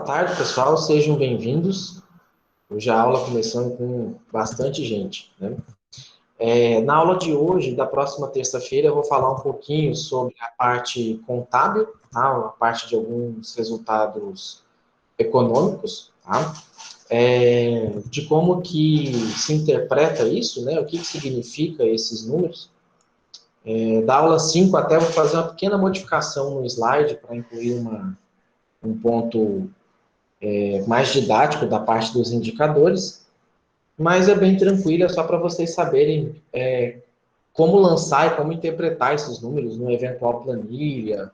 boa tarde, pessoal. Sejam bem-vindos. Hoje a aula começando com bastante gente, né? Na aula de hoje, da próxima terça-feira, eu vou falar um pouquinho sobre a parte contábil, tá? A parte de alguns resultados econômicos, tá? De como que se interpreta isso, né? O que significa esses números. Da aula 5 até vou fazer uma pequena modificação no slide para incluir um ponto mais didático da parte dos indicadores, mas é bem tranquilo, é só para vocês saberem como lançar e como interpretar esses números numa eventual planilha,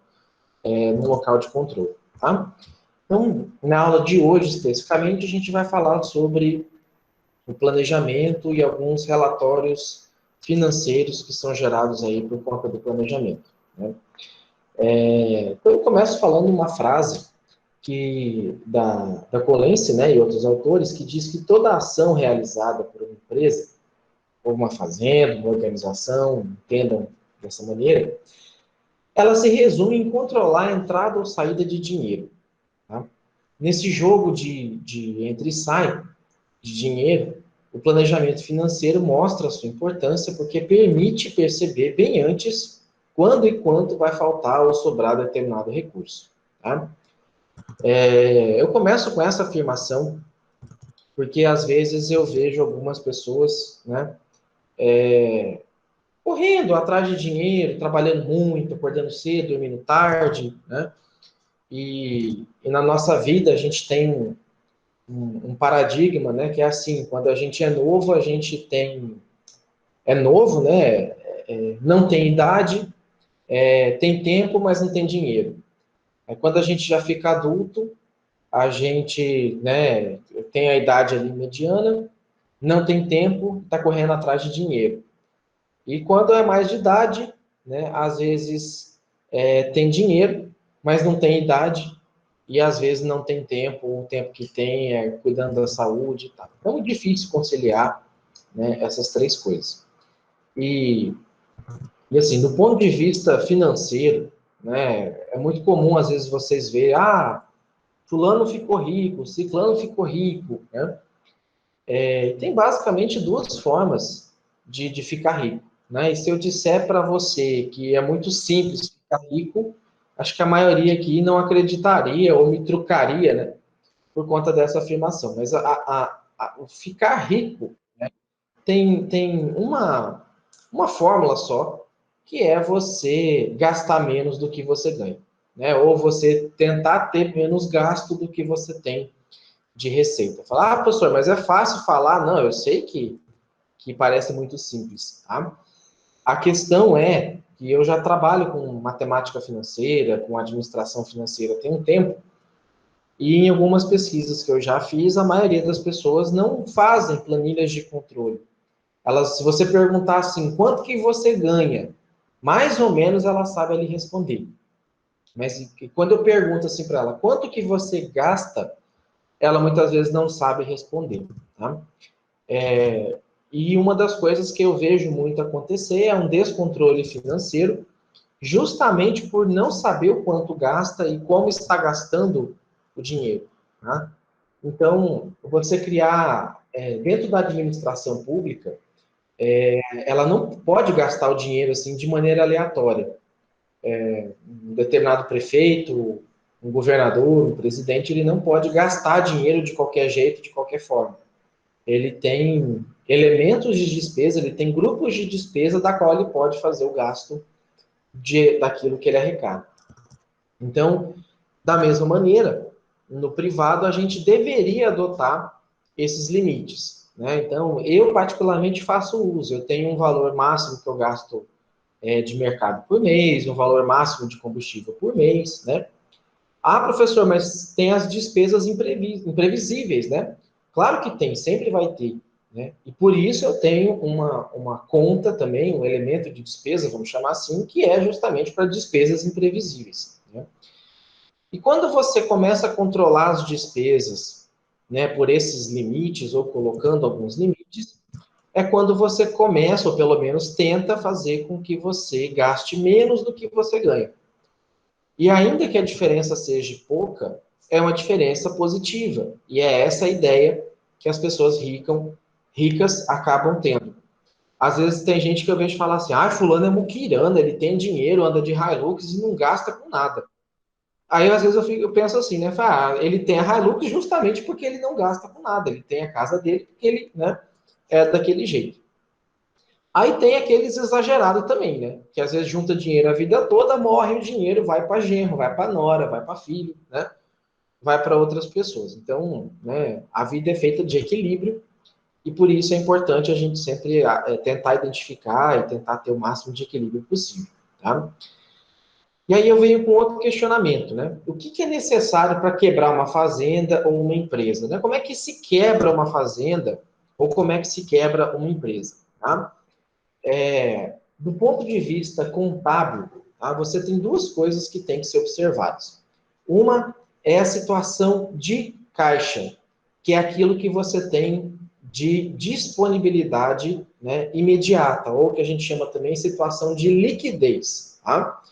no local de controle, tá? Então, na aula de hoje, especificamente, a gente vai falar sobre o planejamento e alguns relatórios financeiros que são gerados aí por conta do planejamento, né? Então, eu começo falando uma frase da Colense, né, e outros autores, que diz que toda ação realizada por uma empresa, ou uma fazenda, uma organização, entendam dessa maneira, ela se resume em controlar a entrada ou saída de dinheiro. Tá? Nesse jogo de entra e sai de dinheiro, o planejamento financeiro mostra a sua importância porque permite perceber bem antes quando e quanto vai faltar ou sobrar determinado recurso. Tá? Eu começo com essa afirmação porque às vezes eu vejo algumas pessoas, né, correndo atrás de dinheiro, trabalhando muito, acordando cedo, dormindo tarde, né, e na nossa vida a gente tem um paradigma, né, que é assim, quando a gente é novo, é novo, né, não tem idade, tem tempo, mas não tem dinheiro. Aí quando a gente já fica adulto, a gente, né, tem a idade ali mediana, não tem tempo, está correndo atrás de dinheiro. E quando é mais de idade, né, às vezes tem dinheiro, mas não tem idade, e às vezes não tem tempo, o tempo que tem é cuidando da saúde e tal. Então é difícil conciliar, né, essas três coisas. E assim, do ponto de vista financeiro, né, é muito comum às vezes vocês verem, fulano ficou rico, ciclano ficou rico, né? Tem basicamente duas formas de ficar rico, né? E se eu disser para você que é muito simples ficar rico, acho que a maioria aqui não acreditaria ou me trucaria, né? Por conta dessa afirmação. Mas o ficar rico, né, tem uma fórmula só, que é você gastar menos do que você ganha, né? Ou você tentar ter menos gasto do que você tem de receita. Falar, professor, mas é fácil falar. Não, eu sei que parece muito simples, tá? A questão é que eu já trabalho com matemática financeira, com administração financeira tem um tempo, e em algumas pesquisas que eu já fiz, a maioria das pessoas não fazem planilhas de controle. Se você perguntar assim, quanto que você ganha? Mais ou menos ela sabe ali responder. Mas quando eu pergunto assim para ela, quanto que você gasta? Ela muitas vezes não sabe responder. Tá? E uma das coisas que eu vejo muito acontecer é um descontrole financeiro, justamente por não saber o quanto gasta e como está gastando o dinheiro. Tá? Então, você criar, dentro da administração pública, ela não pode gastar o dinheiro assim de maneira aleatória. Um determinado prefeito, um governador, um presidente, ele não pode gastar dinheiro de qualquer jeito, de qualquer forma. Ele tem elementos de despesa, ele tem grupos de despesa da qual ele pode fazer o gasto daquilo que ele arrecada. Então, da mesma maneira, no privado a gente deveria adotar esses limites, né? Então, eu particularmente faço uso, eu tenho um valor máximo que eu gasto de mercado por mês, um valor máximo de combustível por mês, né? Professor, mas tem as despesas imprevisíveis, né? Claro que tem, sempre vai ter, né? E por isso eu tenho uma conta também, um elemento de despesa, vamos chamar assim, que é justamente para despesas imprevisíveis, né? E quando você começa a controlar as despesas, né, por esses limites, ou colocando alguns limites, é quando você começa, ou pelo menos tenta fazer com que você gaste menos do que você ganha. E ainda que a diferença seja pouca, é uma diferença positiva. E é essa a ideia que as pessoas ricas acabam tendo. Às vezes tem gente que eu vejo falar assim, ah, fulano é muquirana, ele tem dinheiro, anda de Hilux e não gasta com nada. Aí, às vezes, eu penso assim, né? Ah, ele tem a Hilux justamente porque ele não gasta com nada. Ele tem a casa dele porque ele, né, é daquele jeito. Aí tem aqueles exagerados também, né? Que às vezes junta dinheiro a vida toda, morre o dinheiro, vai para genro, vai para nora, vai para filho, né? Vai para outras pessoas. Então, né, a vida é feita de equilíbrio e por isso é importante a gente sempre tentar identificar e tentar ter o máximo de equilíbrio possível, tá? E aí eu venho com outro questionamento, né? O que é necessário para quebrar uma fazenda ou uma empresa, né? Como é que se quebra uma fazenda ou como é que se quebra uma empresa, tá? Do ponto de vista contábil, tá? Você tem duas coisas que têm que ser observadas. Uma é a situação de caixa, que é aquilo que você tem de disponibilidade, né, imediata, ou que a gente chama também situação de liquidez, tá?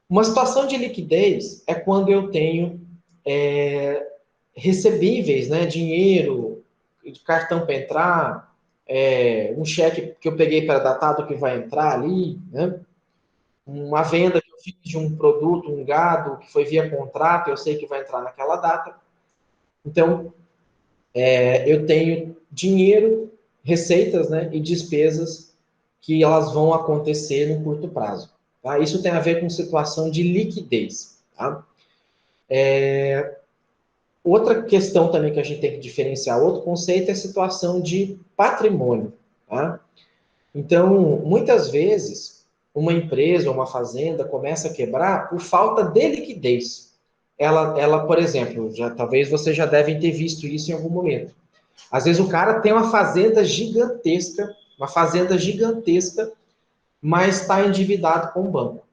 Uma situação de liquidez é quando eu tenho recebíveis, né, dinheiro, de cartão para entrar, um cheque que eu peguei pré-datado que vai entrar ali, né, uma venda que eu fiz de um produto, um gado, que foi via contrato, eu sei que vai entrar naquela data. Então, eu tenho dinheiro, receitas, né, e despesas que elas vão acontecer no curto prazo. Tá? Isso tem a ver com situação de liquidez. Tá? Outra questão também que a gente tem que diferenciar, outro conceito é a situação de patrimônio. Tá? Então, muitas vezes, uma empresa ou uma fazenda começa a quebrar por falta de liquidez. Ela, por exemplo, talvez vocês já devem ter visto isso em algum momento. Às vezes o cara tem uma fazenda gigantesca, mas está endividado com o banco.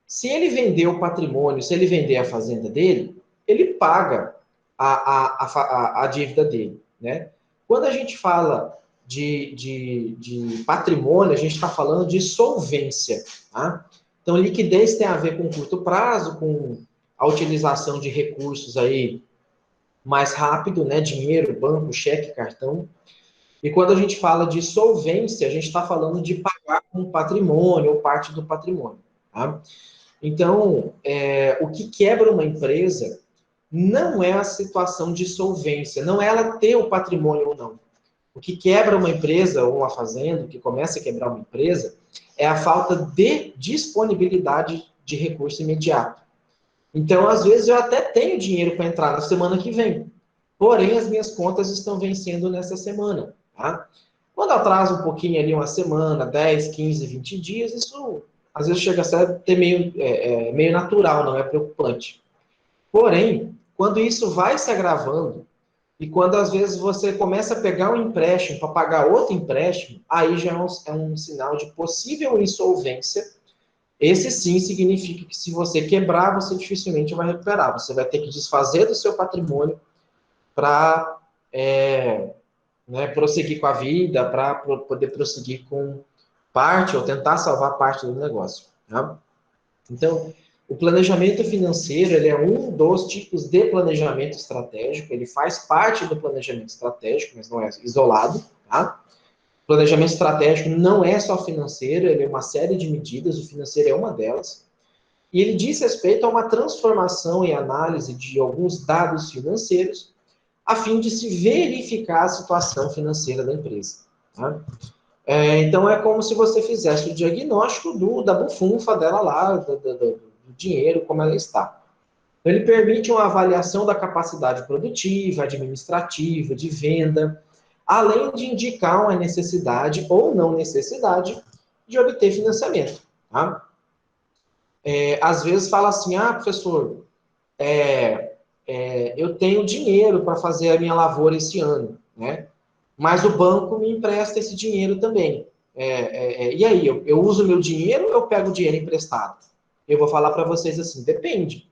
Se ele vender o patrimônio, se ele vender a fazenda dele, ele paga a dívida dele, né? Quando a gente fala de patrimônio, a gente está falando de solvência, tá? Então, liquidez tem a ver com curto prazo, com a utilização de recursos aí mais rápido, né? Dinheiro, banco, cheque, cartão. E quando a gente fala de solvência, a gente está falando de pagar com patrimônio ou parte do patrimônio, tá? Então, o que quebra uma empresa não é a situação de solvência, não é ela ter o patrimônio ou não. O que quebra uma empresa ou uma fazenda, o que começa a quebrar uma empresa, é a falta de disponibilidade de recurso imediato. Então, às vezes, eu até tenho dinheiro para entrar na semana que vem, porém, as minhas contas estão vencendo nessa semana. Tá? Quando atrasa um pouquinho ali, uma semana, 10, 15, 20 dias, isso às vezes chega a ser até meio natural, não é preocupante. Porém, quando isso vai se agravando, e quando às vezes você começa a pegar um empréstimo para pagar outro empréstimo, aí já é um sinal de possível insolvência. Esse sim significa que se você quebrar, você dificilmente vai recuperar. Você vai ter que desfazer do seu patrimônio para né, prosseguir com a vida, para poder prosseguir com parte ou tentar salvar parte do negócio. Tá? Então, o planejamento financeiro ele é um dos tipos de planejamento estratégico, ele faz parte do planejamento estratégico, mas não é isolado. Tá? O planejamento estratégico não é só financeiro, ele é uma série de medidas, o financeiro é uma delas. E ele diz respeito a uma transformação e análise de alguns dados financeiros a fim de se verificar a situação financeira da empresa. Tá? Então, é como se você fizesse o diagnóstico da bufunfa dela lá, do dinheiro, como ela está. Então, ele permite uma avaliação da capacidade produtiva, administrativa, de venda, além de indicar uma necessidade ou não necessidade de obter financiamento. Tá? Às vezes fala assim, professor, eu tenho dinheiro para fazer a minha lavoura esse ano, né? Mas o banco me empresta esse dinheiro também. E aí, eu uso meu dinheiro ou eu pego o dinheiro emprestado? Eu vou falar para vocês assim, depende.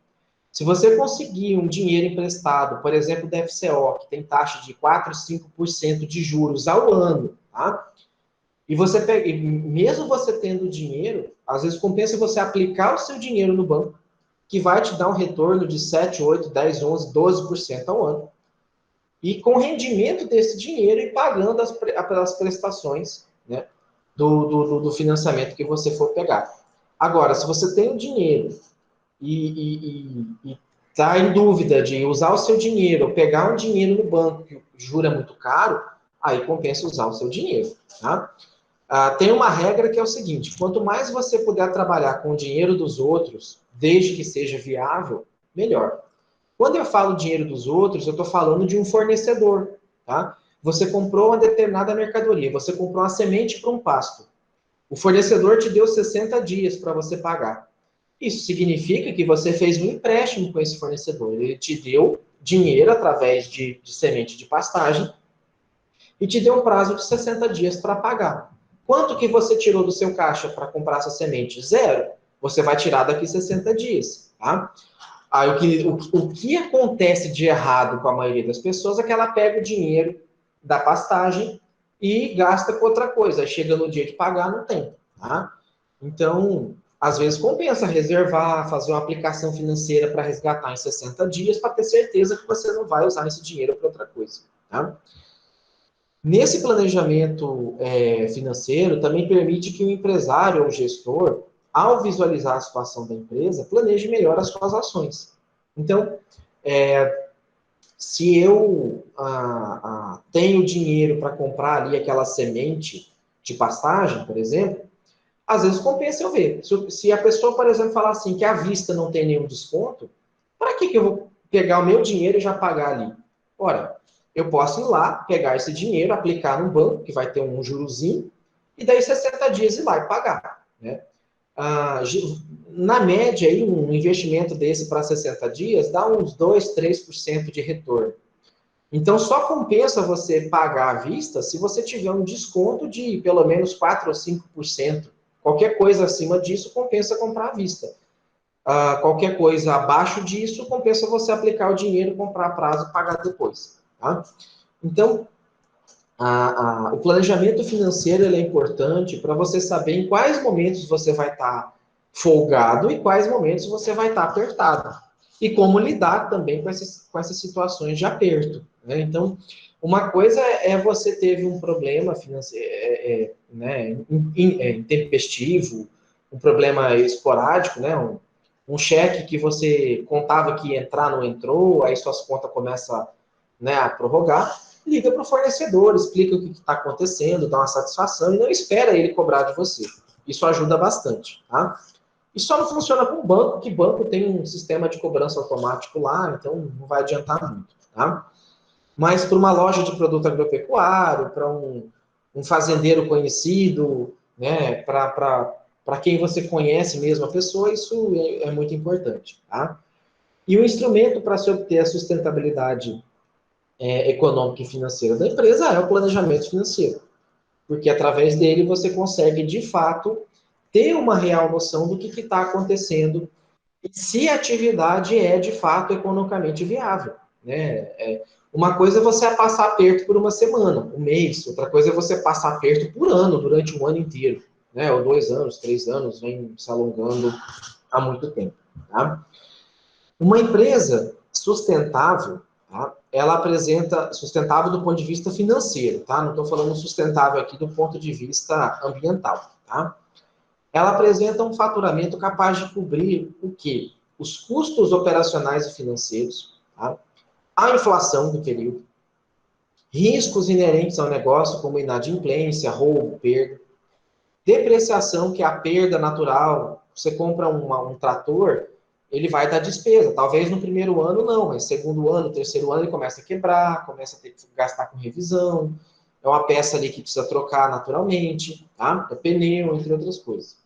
Se você conseguir um dinheiro emprestado, por exemplo, da FCO, que tem taxa de 4, 5% de juros ao ano, tá? E você pega, e mesmo você tendo dinheiro, às vezes compensa você aplicar o seu dinheiro no banco, que vai te dar um retorno de 7, 8, 10, 11, 12% ao ano. E com o rendimento desse dinheiro e pagando as prestações, né, do financiamento que você for pegar. Agora, se você tem o dinheiro e está em dúvida de usar o seu dinheiro ou pegar um dinheiro no banco que jura muito caro, aí compensa usar o seu dinheiro. Tá? Tem uma regra que é o seguinte: quanto mais você puder trabalhar com o dinheiro dos outros, desde que seja viável, melhor. Quando eu falo dinheiro dos outros, eu estou falando de um fornecedor. Tá? Você comprou uma determinada mercadoria, você comprou uma semente para um pasto. O fornecedor te deu 60 dias para você pagar. Isso significa que você fez um empréstimo com esse fornecedor. Ele te deu dinheiro através de semente de pastagem e te deu um prazo de 60 dias para pagar. Quanto que você tirou do seu caixa para comprar essa semente? Zero. Você vai tirar daqui 60 dias. Tá? Aí o que acontece de errado com a maioria das pessoas é que ela pega o dinheiro da pastagem e gasta com outra coisa. Aí chega no dia de pagar, não tem. Tá? Então, às vezes compensa reservar, fazer uma aplicação financeira para resgatar em 60 dias, para ter certeza que você não vai usar esse dinheiro para outra coisa. Tá? Nesse planejamento financeiro, também permite que o empresário ou o gestor, ao visualizar a situação da empresa, planeje melhor as suas ações. Então, se eu tenho dinheiro para comprar ali aquela semente de pastagem, por exemplo, às vezes compensa eu ver. Se a pessoa, por exemplo, falar assim, que à vista não tem nenhum desconto, para que eu vou pegar o meu dinheiro e já pagar ali? Ora, eu posso ir lá, pegar esse dinheiro, aplicar no banco, que vai ter um jurozinho, e daí 60 dias ir lá e pagar. Né? Na média, aí, um investimento desse para 60 dias dá uns 2, 3% de retorno. Então, só compensa você pagar à vista se você tiver um desconto de pelo menos 4 ou 5%. Qualquer coisa acima disso compensa comprar à vista. Qualquer coisa abaixo disso compensa você aplicar o dinheiro, comprar a prazo e pagar depois. Tá? Então, o planejamento financeiro é importante para você saber em quais momentos você vai estar folgado e quais momentos você vai estar apertado. E como lidar também com essas situações de aperto. Né? Então, uma coisa é você teve um problema financeiro, né, intempestivo, um problema esporádico, né, um cheque que você contava que ia entrar, não entrou, aí suas contas começam, né, a prorrogar. Liga para o fornecedor, explica o que está acontecendo, dá uma satisfação e não espera ele cobrar de você. Isso ajuda bastante. Tá? E só não funciona com banco, que banco tem um sistema de cobrança automático lá, então não vai adiantar muito. Tá? Mas para uma loja de produto agropecuário, para um fazendeiro conhecido, né, para quem você conhece mesmo a pessoa, isso é muito importante. Tá? E o instrumento para se obter a sustentabilidade econômica e financeira da empresa é o planejamento financeiro. Porque através dele você consegue, de fato, ter uma real noção do que está acontecendo e se a atividade é, de fato, economicamente viável. Né? Uma coisa é você passar aperto por uma semana, um mês. Outra coisa é você passar aperto por ano, durante um ano inteiro. Né? Ou 2 anos, 3 anos, vem se alongando há muito tempo. Tá? Uma empresa sustentável, tá? Ela apresenta sustentável do ponto de vista financeiro, tá? Não estou falando sustentável aqui do ponto de vista ambiental, tá? Ela apresenta um faturamento capaz de cobrir o quê? Os custos operacionais e financeiros, tá? A inflação do período, riscos inerentes ao negócio, como inadimplência, roubo, perda, depreciação, que é a perda natural. Você compra um trator, ele vai dar despesa. Talvez no primeiro ano não, mas segundo ano, terceiro ano, ele começa a quebrar, começa a ter que gastar com revisão. É uma peça ali que precisa trocar naturalmente, tá? É pneu, entre outras coisas.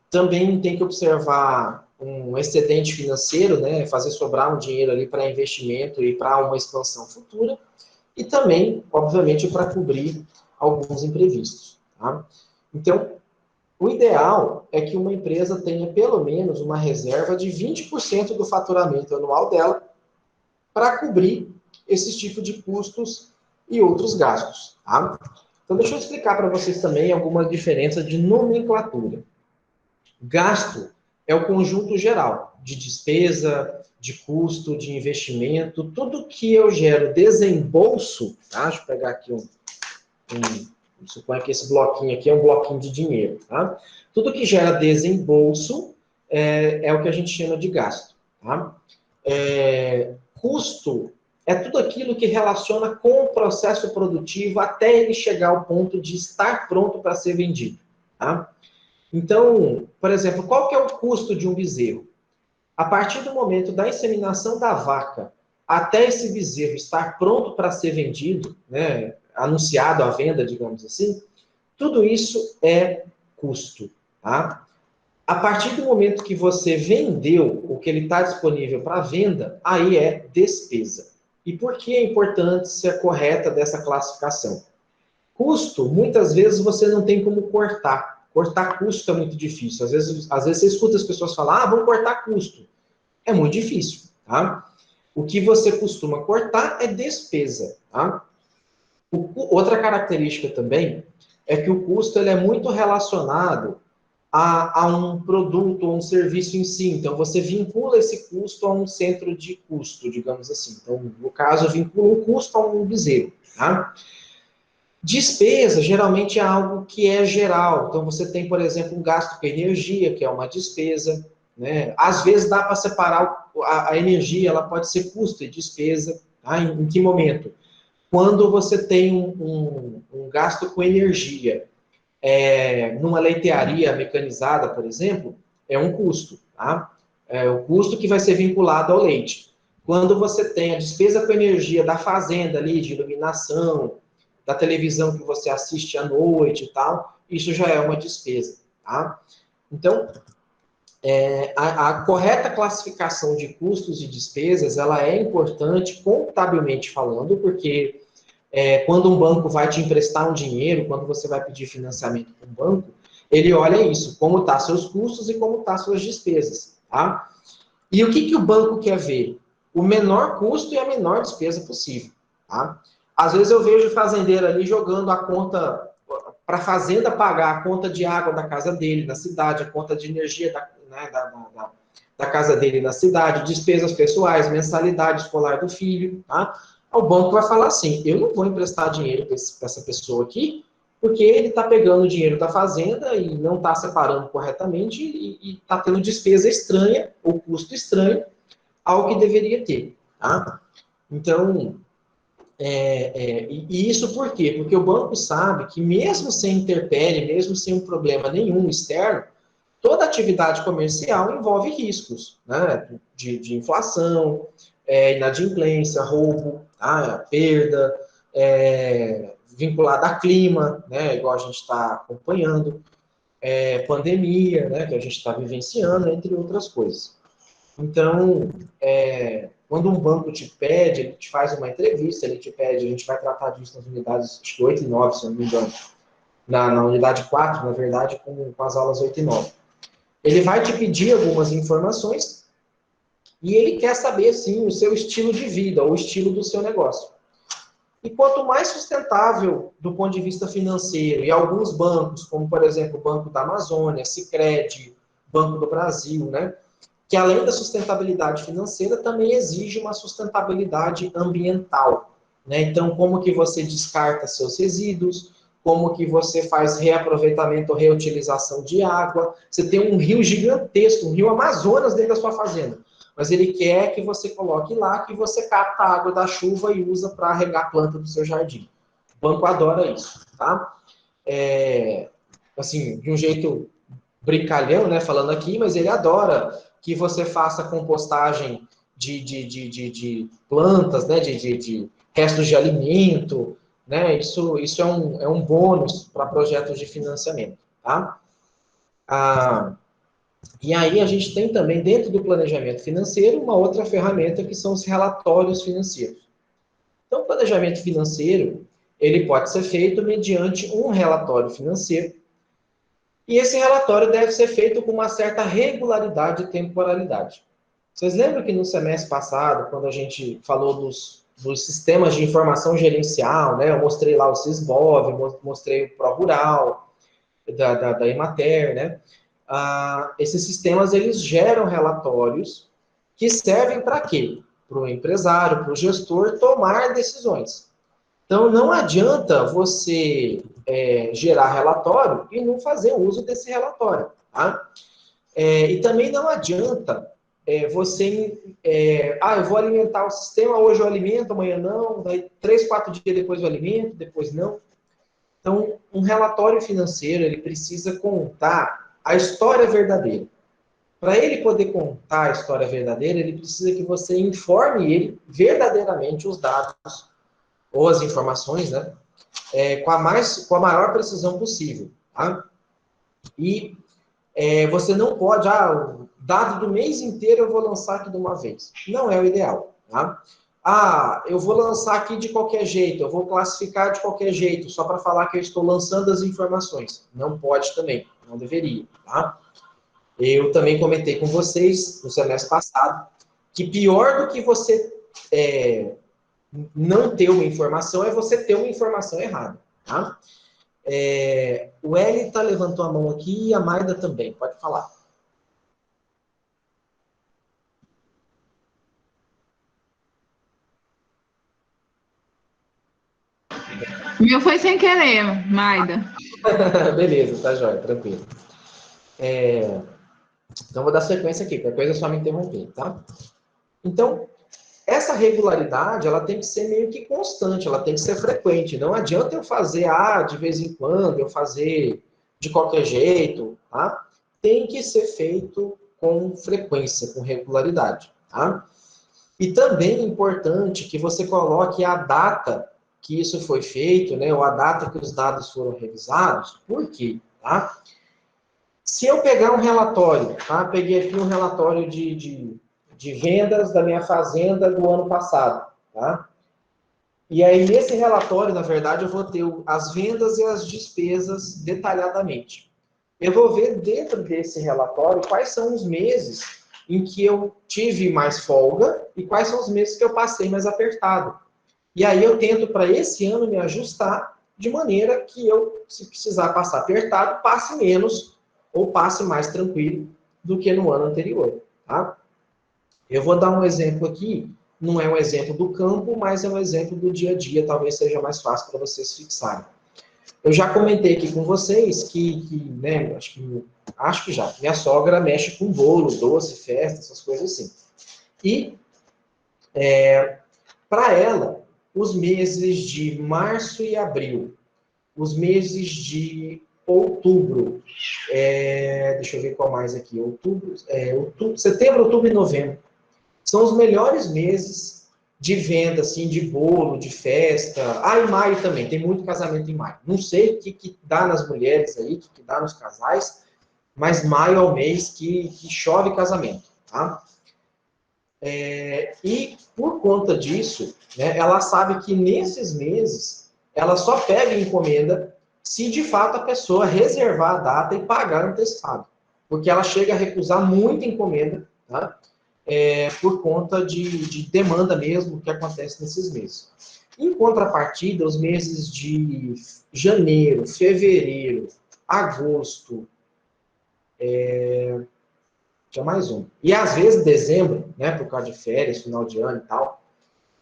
Também tem que observar um excedente financeiro, né? Fazer sobrar um dinheiro ali para investimento e para uma expansão futura. E também, obviamente, para cobrir alguns imprevistos. Tá? Então, o ideal é que uma empresa tenha pelo menos uma reserva de 20% do faturamento anual dela para cobrir esses tipos de custos e outros gastos. Tá? Então, deixa eu explicar para vocês também algumas diferenças de nomenclatura. Gasto é o conjunto geral de despesa, de custo, de investimento, tudo que eu gero desembolso, tá? Deixa eu pegar aqui suponha que esse bloquinho aqui é um bloquinho de dinheiro, tá? Tudo que gera desembolso é o que a gente chama de gasto, tá? Custo é tudo aquilo que relaciona com o processo produtivo até ele chegar ao ponto de estar pronto para ser vendido, tá? Então, por exemplo, qual que é o custo de um bezerro? A partir do momento da inseminação da vaca até esse bezerro estar pronto para ser vendido, né, anunciado à venda, digamos assim, tudo isso é custo, tá? A partir do momento que você vendeu o que ele está disponível para venda, aí é despesa. E por que é importante ser correta dessa classificação? Custo, muitas vezes você não tem como cortar. Cortar custo é muito difícil. Às vezes você escuta as pessoas falar, vamos cortar custo. É muito difícil, tá? O que você costuma cortar é despesa, tá? Outra característica também é que o custo ele é muito relacionado a um produto ou um serviço em si. Então, você vincula esse custo a um centro de custo, digamos assim. Então, no caso, vincula o custo a um bezerro, tá? Despesa, geralmente, é algo que é geral. Então, você tem, por exemplo, um gasto com energia, que é uma despesa, né? Às vezes, dá para separar a energia, ela pode ser custo e despesa. Tá? Em que momento? Quando você tem um gasto com energia, numa leitearia mecanizada, por exemplo, é um custo, tá? É o custo que vai ser vinculado ao leite. Quando você tem a despesa com energia da fazenda ali, de iluminação, da televisão que você assiste à noite e tal, isso já é uma despesa, tá? Então, a correta classificação de custos e despesas, ela é importante contabilmente falando, porque quando um banco vai te emprestar um dinheiro, quando você vai pedir financiamento para um banco, ele olha isso, como estão seus custos e como estão suas despesas, tá? E o que o banco quer ver? O menor custo e a menor despesa possível, tá? Às vezes eu vejo o fazendeiro ali jogando a conta para a fazenda pagar a conta de água da casa dele, na cidade, a conta de energia da casa dele na cidade, despesas pessoais, mensalidade escolar do filho, tá? O banco vai falar assim, eu não vou emprestar dinheiro para essa pessoa aqui, porque ele está pegando o dinheiro da fazenda e não está separando corretamente e está tendo despesa estranha, ou custo estranho, ao que deveria ter, tá? Então, e isso por quê? Porque o banco sabe que mesmo sem intempérie, mesmo sem um problema nenhum externo, toda atividade comercial envolve riscos, né? De inflação, inadimplência, roubo, tá? Perda, vinculada a clima, né? Igual a gente está acompanhando, pandemia, né? Que a gente está vivenciando, entre outras coisas. Então, quando um banco te pede, ele te faz uma entrevista, ele te pede, a gente vai tratar disso nas unidades 8 e 9, se eu não me engano, na unidade 4, na verdade, com as aulas 8 e 9. Ele vai te pedir algumas informações e ele quer saber, sim, o seu estilo de vida, ou o estilo do seu negócio. E quanto mais sustentável do ponto de vista financeiro, e alguns bancos, como, por exemplo, o Banco da Amazônia, Sicredi, Banco do Brasil, né, que além da sustentabilidade financeira, também exige uma sustentabilidade ambiental, né? Então, como que você descarta seus resíduos, como que você faz reaproveitamento ou reutilização de água. Você tem um rio gigantesco, um rio Amazonas dentro da sua fazenda, mas ele quer que você coloque lá que você capta a água da chuva e usa para regar a planta do seu jardim. O banco adora isso, tá? Assim, de um jeito brincalhão, né, falando aqui, mas ele adora que você faça compostagem de plantas, né, de restos de alimento, né, isso é um bônus para projetos de financiamento, tá? E aí a gente tem também, dentro do planejamento financeiro, uma outra ferramenta que são os relatórios financeiros. Então, o planejamento financeiro, ele pode ser feito mediante um relatório financeiro, e esse relatório deve ser feito com uma certa regularidade e temporalidade. Vocês lembram que no semestre passado, quando a gente falou dos sistemas de informação gerencial, né? Eu mostrei lá o Sisbov, mostrei o ProRural, da Emater, né? esses sistemas, eles geram relatórios que servem para quê? Para o empresário, para o gestor tomar decisões. Então, não adianta você gerar relatório e não fazer uso desse relatório. Tá? E também não adianta eu vou alimentar o sistema, hoje eu alimento, amanhã não, daí 3, 4 dias depois eu alimento, depois não. Então, um relatório financeiro, ele precisa contar a história verdadeira. Para ele poder contar a história verdadeira, ele precisa que você informe ele verdadeiramente os dados ou as informações, né? Com a maior precisão possível. Tá? E você não pode, o dado do mês inteiro eu vou lançar aqui de uma vez. Não é o ideal. Tá? Eu vou lançar aqui de qualquer jeito, eu vou classificar de qualquer jeito, só para falar que eu estou lançando as informações. Não pode também, não deveria. Tá? Eu também comentei com vocês, no semestre passado, que pior do que você não ter uma informação é você ter uma informação errada. Tá? O Eli levantou a mão aqui e a Maida também, pode falar. Meu foi sem querer, Maida. Beleza, tá jóia, tranquilo. Então, vou dar sequência aqui, qualquer coisa é só me interromper, tá? Então, essa regularidade, ela tem que ser meio que constante, ela tem que ser frequente. Não adianta eu fazer, de vez em quando, eu fazer de qualquer jeito, tá? Tem que ser feito com frequência, com regularidade, tá? E também é importante que você coloque a data que isso foi feito, né? Ou a data que os dados foram revisados. Por quê? Tá? Se eu pegar um relatório, tá? Peguei aqui um relatório de vendas da minha fazenda do ano passado, tá? E aí, nesse relatório, na verdade, eu vou ter as vendas e as despesas detalhadamente. Eu vou ver dentro desse relatório quais são os meses em que eu tive mais folga e quais são os meses que eu passei mais apertado. E aí eu tento, para esse ano, me ajustar de maneira que eu, se precisar passar apertado, passe menos ou passe mais tranquilo do que no ano anterior. Tá? Eu vou dar um exemplo aqui, não é um exemplo do campo, mas é um exemplo do dia a dia, talvez seja mais fácil para vocês fixarem. Eu já comentei aqui com vocês né, acho que já, minha sogra mexe com bolo, doce, festa, essas coisas assim. E, para ela, os meses de março e abril, os meses de outubro, deixa eu ver qual mais aqui, setembro, outubro e novembro, são os melhores meses de venda, assim, de bolo, de festa. E maio também, tem muito casamento em maio. Não sei o que dá nas mulheres aí, o que dá nos casais, mas maio é o mês que chove casamento, tá? E por conta disso, né, ela sabe que nesses meses, ela só pega encomenda se de fato a pessoa reservar a data e pagar antecipado. Porque ela chega a recusar muita encomenda, tá? Por conta de demanda mesmo que acontece nesses meses. Em contrapartida, os meses de janeiro, fevereiro, agosto, tinha mais um. E às vezes dezembro, né, por causa de férias, final de ano e tal,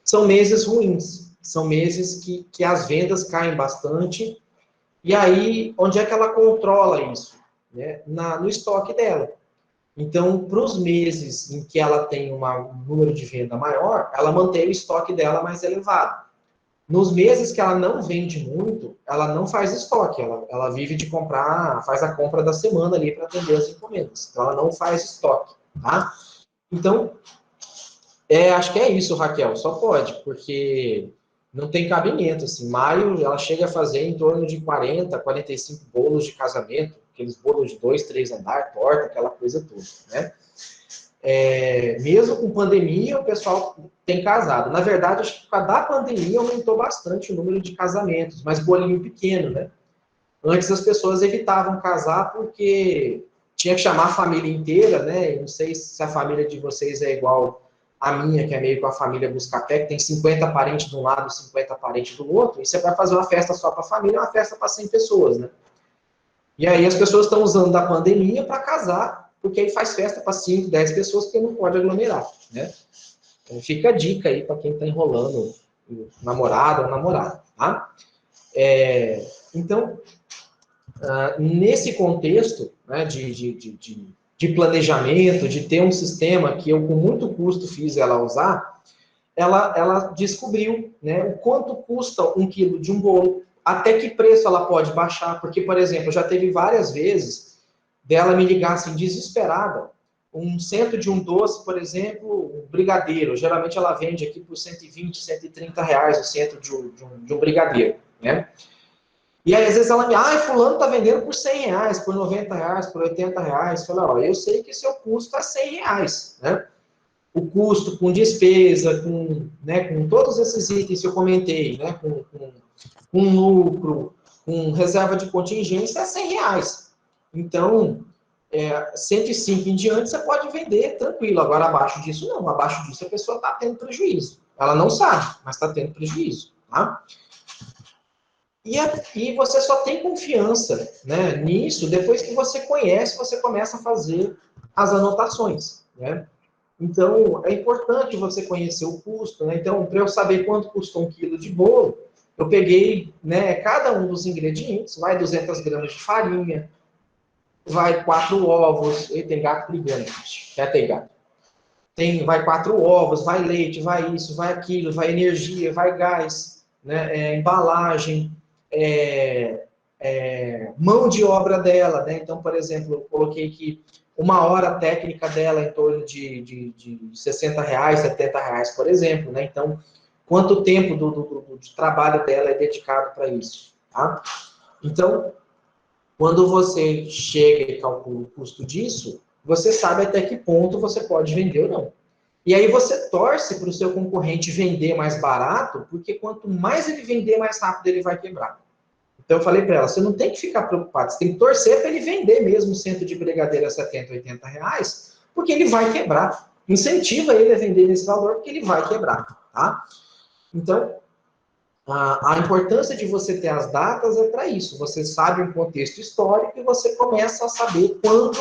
são meses ruins. São meses que as vendas caem bastante. E aí, onde é que ela controla isso? Né? No estoque dela. Então, para os meses em que ela tem um número de venda maior, ela mantém o estoque dela mais elevado. Nos meses que ela não vende muito, ela não faz estoque, ela vive de comprar, faz a compra da semana ali para atender as encomendas. Então, ela não faz estoque, tá? Então, acho que é isso, Raquel, só pode, porque não tem cabimento, assim, maio ela chega a fazer em torno de 40, 45 bolos de casamento, aqueles bolos de 2, 3 andares, torta, aquela coisa toda, né? Mesmo com pandemia, o pessoal tem casado. Na verdade, acho que por causa da pandemia aumentou bastante o número de casamentos, mas bolinho pequeno, né? Antes as pessoas evitavam casar porque tinha que chamar a família inteira, né? Eu não sei se a família de vocês é igual a minha, que é meio com a família Buscapé, que tem 50 parentes de um lado, 50 parentes do outro, e você vai fazer uma festa só para a família, é uma festa para 100 pessoas, né? E aí as pessoas estão usando da pandemia para casar, porque aí faz festa para 5, 10 pessoas, porque não pode aglomerar, né? Então fica a dica aí para quem está enrolando namorado ou namorada, tá? Então, nesse contexto, né, de planejamento, de ter um sistema que eu com muito custo fiz ela usar, ela descobriu, né, o quanto custa 1 quilo de um bolo, até que preço ela pode baixar, porque, por exemplo, já teve várias vezes dela me ligar assim, desesperada, um cento de um doce, por exemplo, um brigadeiro, geralmente ela vende aqui por 120, 130 reais o centro de um brigadeiro, né? E aí, às vezes, ela me, fulano tá vendendo por 100 reais, por 90 reais, por 80 reais. Eu falei, eu sei que seu custo é 100 reais, né? O custo com despesa, né, com todos esses itens que eu comentei, né, com lucro, com reserva de contingência, é 100 reais. Então, 105 em diante, você pode vender tranquilo. Agora, abaixo disso, não. Abaixo disso, a pessoa está tendo prejuízo. Ela não sabe, mas está tendo prejuízo, tá? E você só tem confiança, né, nisso depois que você conhece, você começa a fazer as anotações, né? Então, é importante você conhecer o custo, né? Então, para eu saber quanto custou 1 quilo de bolo, eu peguei, né, cada um dos ingredientes, vai 200 gramas de farinha, vai 4 ovos, e tem gato brigando, tem gato. Vai 4 ovos, vai leite, vai isso, vai aquilo, vai energia, vai gás, né, embalagem, mão de obra dela, né? Então, por exemplo, eu coloquei que 1 hora técnica dela em torno de 60 reais, 70 reais, por exemplo, né? Então, quanto tempo de trabalho dela é dedicado para isso, tá? Então, quando você chega e calcula o custo disso, você sabe até que ponto você pode vender ou não. E aí você torce para o seu concorrente vender mais barato, porque quanto mais ele vender, mais rápido ele vai quebrar. Então eu falei para ela, você não tem que ficar preocupado, você tem que torcer para ele vender mesmo o centro de brigadeiro a 70, 80 reais, porque ele vai quebrar. Incentiva ele a vender nesse valor, porque ele vai quebrar, tá? Então, a importância de você ter as datas é para isso. Você sabe um contexto histórico e você começa a saber quando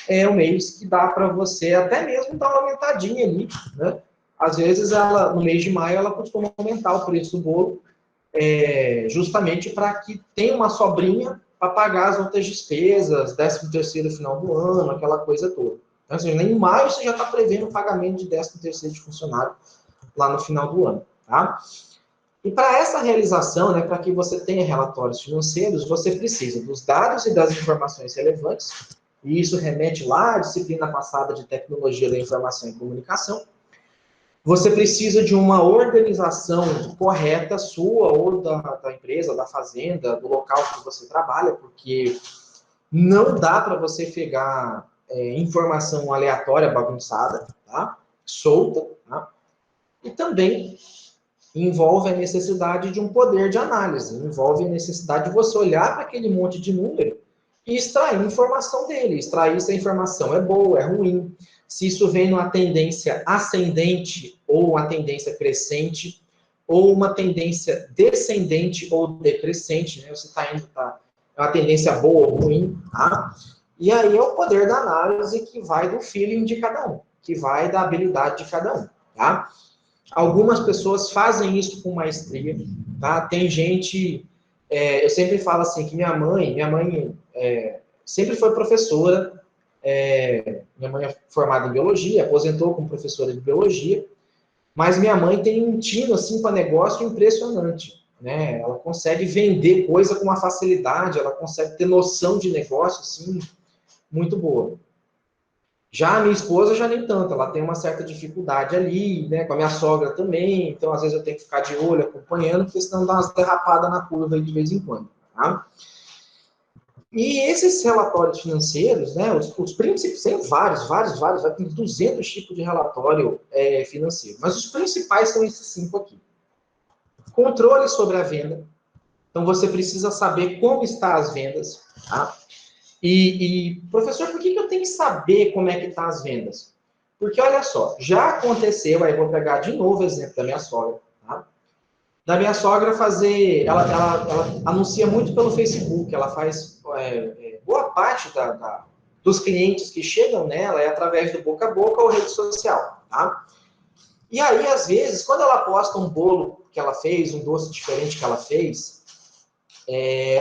é o mês que dá para você até mesmo dar uma aumentadinha ali, né? Às vezes, no mês de maio, ela costuma aumentar o preço do bolo, justamente para que tenha uma sobrinha para pagar as outras despesas, 13º final do ano, aquela coisa toda. Então, assim, em maio você já está prevendo o pagamento de 13º de funcionário lá no final do ano, tá? E para essa realização, né, para que você tenha relatórios financeiros, você precisa dos dados e das informações relevantes, e isso remete lá à disciplina passada de tecnologia da informação e comunicação. Você precisa de uma organização correta sua, ou da empresa, da fazenda, do local que você trabalha, porque não dá para você pegar informação aleatória, bagunçada, tá? Solta, tá? E também envolve a necessidade de um poder de análise, envolve a necessidade de você olhar para aquele monte de número e extrair informação dele, extrair se a informação é boa, é ruim, se isso vem numa tendência ascendente ou uma tendência crescente, ou uma tendência descendente ou decrescente, né? Você está indo para uma tendência boa ou ruim, tá? E aí é o poder da análise que vai do feeling de cada um, que vai da habilidade de cada um, tá? Algumas pessoas fazem isso com maestria, tá? Tem gente, eu sempre falo assim, que minha mãe sempre foi professora, minha mãe é formada em biologia, aposentou como professora de biologia, mas minha mãe tem um tino, assim, para negócio impressionante, né? Ela consegue vender coisa com uma facilidade, ela consegue ter noção de negócio, assim, muito boa. Já a minha esposa já nem tanto, ela tem uma certa dificuldade ali, né, com a minha sogra também, então às vezes eu tenho que ficar de olho, acompanhando, porque senão dá umas derrapadas na curva aí de vez em quando, tá? E esses relatórios financeiros, né, os principais, tem vários, vai ter 200 tipos de relatório financeiro, mas os principais são esses 5 aqui. Controle sobre a venda, então você precisa saber como estão as vendas, tá? Professor, por que eu tenho que saber como é que estão as vendas? Porque, olha só, já aconteceu, aí vou pegar de novo o exemplo da minha sogra, tá? Da minha sogra ela anuncia muito pelo Facebook, ela faz maior parte dos clientes que chegam nela é através do boca a boca ou rede social, tá? E aí, às vezes, quando ela posta um bolo que ela fez, um doce diferente que ela fez,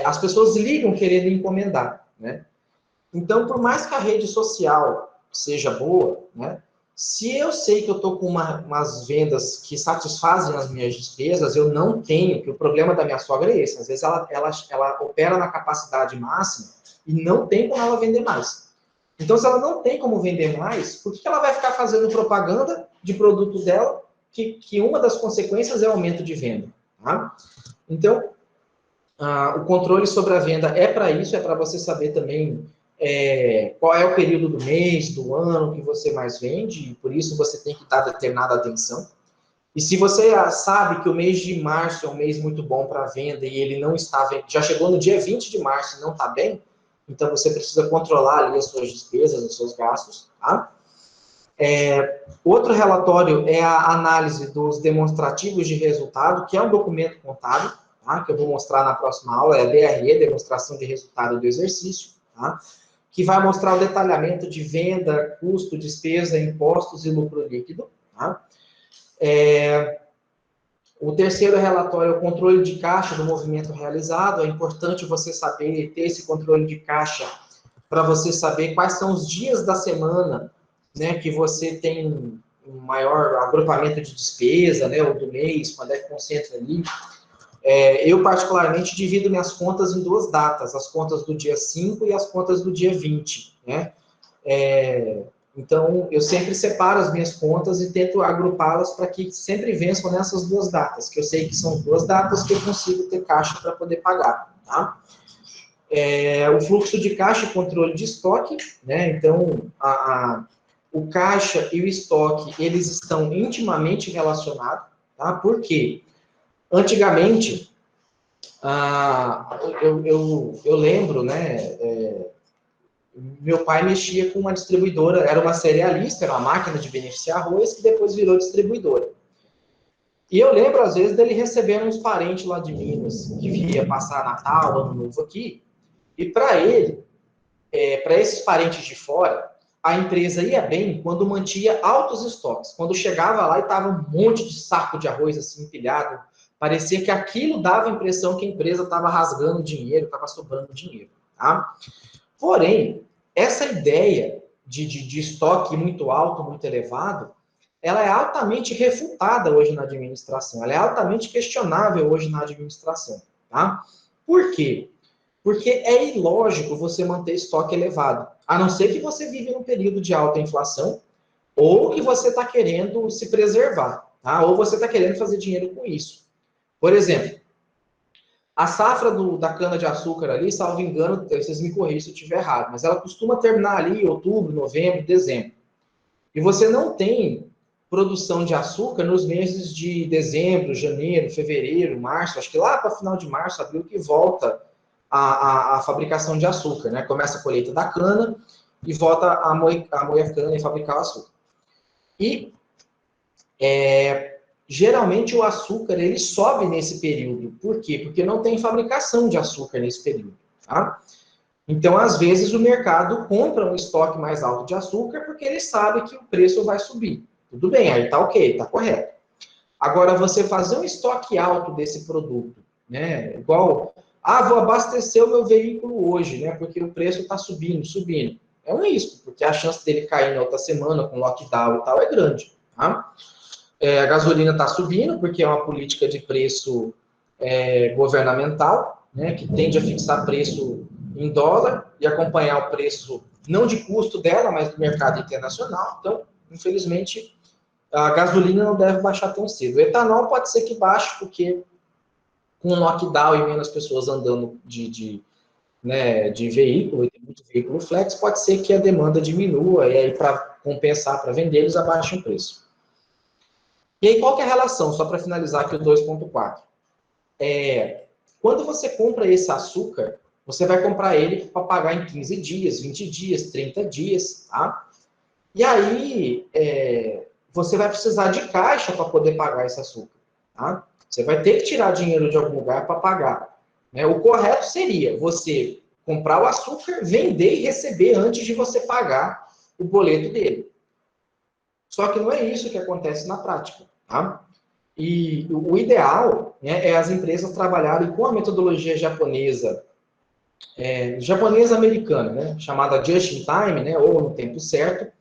as pessoas ligam querendo encomendar, né? Então, por mais que a rede social seja boa, né? Se eu sei que eu estou com umas vendas que satisfazem as minhas despesas, eu não tenho, que o problema da minha sogra é esse. Às vezes ela opera na capacidade máxima e não tem como ela vender mais. Então, se ela não tem como vender mais, por que ela vai ficar fazendo propaganda de produto dela, que uma das consequências é o aumento de venda? Tá? Então, o controle sobre a venda é para isso, é para você saber também qual é o período do mês, do ano que você mais vende, e por isso você tem que dar determinada atenção. E se você sabe que o mês de março é um mês muito bom para venda e ele não está, já chegou no dia 20 de março e não está bem, então você precisa controlar ali as suas despesas, os seus gastos, tá? Outro relatório é a análise dos demonstrativos de resultado, que é um documento contábil, tá? Que eu vou mostrar na próxima aula, é a DRE, Demonstração de Resultado do Exercício, tá? Que vai mostrar o detalhamento de venda, custo, despesa, impostos e lucro líquido, tá? O terceiro relatório é o controle de caixa do movimento realizado. É importante você saber ter esse controle de caixa para você saber quais são os dias da semana, né, que você tem um maior agrupamento de despesa, né, ou do mês, quando é que concentra ali. Eu, particularmente, divido minhas contas em duas datas, as contas do dia 5 e as contas do dia 20, né? Então, eu sempre separo as minhas contas e tento agrupá-las para que sempre vençam nessas duas datas, que eu sei que são duas datas que eu consigo ter caixa para poder pagar, tá? O fluxo de caixa e controle de estoque, né? Então, o caixa e o estoque, eles estão intimamente relacionados, tá? Por quê? Antigamente, eu lembro, né? Meu pai mexia com uma distribuidora, era uma cerealista, era uma máquina de beneficiar arroz, que depois virou distribuidora. E eu lembro, às vezes, dele recebendo uns parentes lá de Minas, que via passar Natal, Ano Novo aqui, e para ele, para esses parentes de fora, a empresa ia bem quando mantia altos estoques. Quando chegava lá e estava um monte de saco de arroz assim empilhado, parecia que aquilo dava a impressão que a empresa estava rasgando dinheiro, estava sobrando dinheiro. Tá? Porém, essa ideia de estoque muito alto, muito elevado, ela é altamente refutada hoje na administração, ela é altamente questionável hoje na administração. Tá? Por quê? Porque é ilógico você manter estoque elevado, a não ser que você vive num período de alta inflação, ou que você está querendo se preservar, tá? Ou você está querendo fazer dinheiro com isso. Por exemplo, a safra da cana-de-açúcar ali, salvo engano, vocês me corrigem se eu estiver errado, mas ela costuma terminar ali em outubro, novembro, dezembro. E você não tem produção de açúcar nos meses de dezembro, janeiro, fevereiro, março, acho que lá para final de março, abril, que volta a fabricação de açúcar, né? Começa a colheita da cana e volta a moer a cana e fabricar o açúcar. E geralmente o açúcar ele sobe nesse período. Por quê? Porque não tem fabricação de açúcar nesse período. Tá? Então, às vezes, o mercado compra um estoque mais alto de açúcar porque ele sabe que o preço vai subir. Tudo bem, aí tá ok, tá correto. Agora, você fazer um estoque alto desse produto, né? Igual, vou abastecer o meu veículo hoje, né? Porque o preço está subindo. É um risco, porque a chance dele cair na outra semana com lockdown e tal é grande. Tá? A gasolina está subindo, porque é uma política de preço governamental, né? Que tende a fixar preço em dólar e acompanhar o preço, não de custo dela, mas do mercado internacional. Então, infelizmente, a gasolina não deve baixar tão cedo. O etanol pode ser que baixe, porque com lockdown e menos pessoas andando de veículo, e tem muito veículo flex, pode ser que a demanda diminua, e aí para compensar, para vender, eles abaixam o preço. E aí qual que é a relação, só para finalizar aqui o 2.4? Quando você compra esse açúcar, você vai comprar ele para pagar em 15 dias, 20 dias, 30 dias, tá? E aí, você vai precisar de caixa para poder pagar esse açúcar, tá? Você vai ter que tirar dinheiro de algum lugar para pagar. Né? O correto seria você comprar o açúcar, vender e receber antes de você pagar o boleto dele. Só que não é isso que acontece na prática, tá? E o ideal, né, é as empresas trabalharem com a metodologia japonesa, japonesa-americana, né, chamada just in time, né, ou no tempo certo,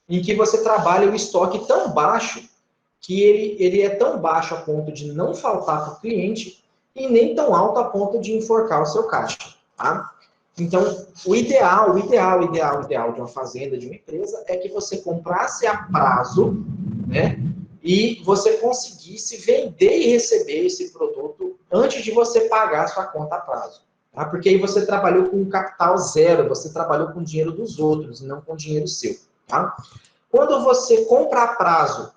em que você trabalha o estoque tão baixo que ele é tão baixo a ponto de não faltar para o cliente e nem tão alto a ponto de enforcar o seu caixa, tá? Então, o ideal de uma fazenda, de uma empresa, é que você comprasse a prazo, né? E você conseguisse vender e receber esse produto antes de você pagar a sua conta a prazo. Tá? Porque aí você trabalhou com um capital zero, você trabalhou com o dinheiro dos outros, e não com o dinheiro seu. Tá? Quando você compra a prazo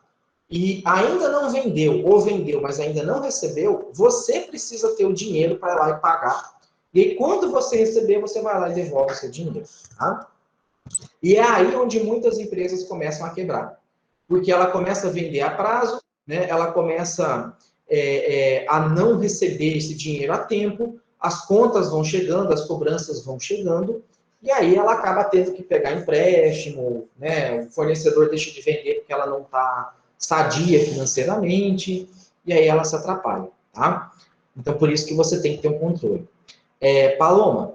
e ainda não vendeu, ou vendeu, mas ainda não recebeu, você precisa ter o dinheiro para ir lá e pagar. E aí, quando você receber, você vai lá e devolve o seu dinheiro. Tá? E é aí onde muitas empresas começam a quebrar. Porque ela começa a vender a prazo, né? Ela começa a não receber esse dinheiro a tempo, as contas vão chegando, as cobranças vão chegando, e aí ela acaba tendo que pegar empréstimo, né? O fornecedor deixa de vender porque ela não está sadia financeiramente, e aí ela se atrapalha, tá? Então, por isso que você tem que ter um controle. Paloma,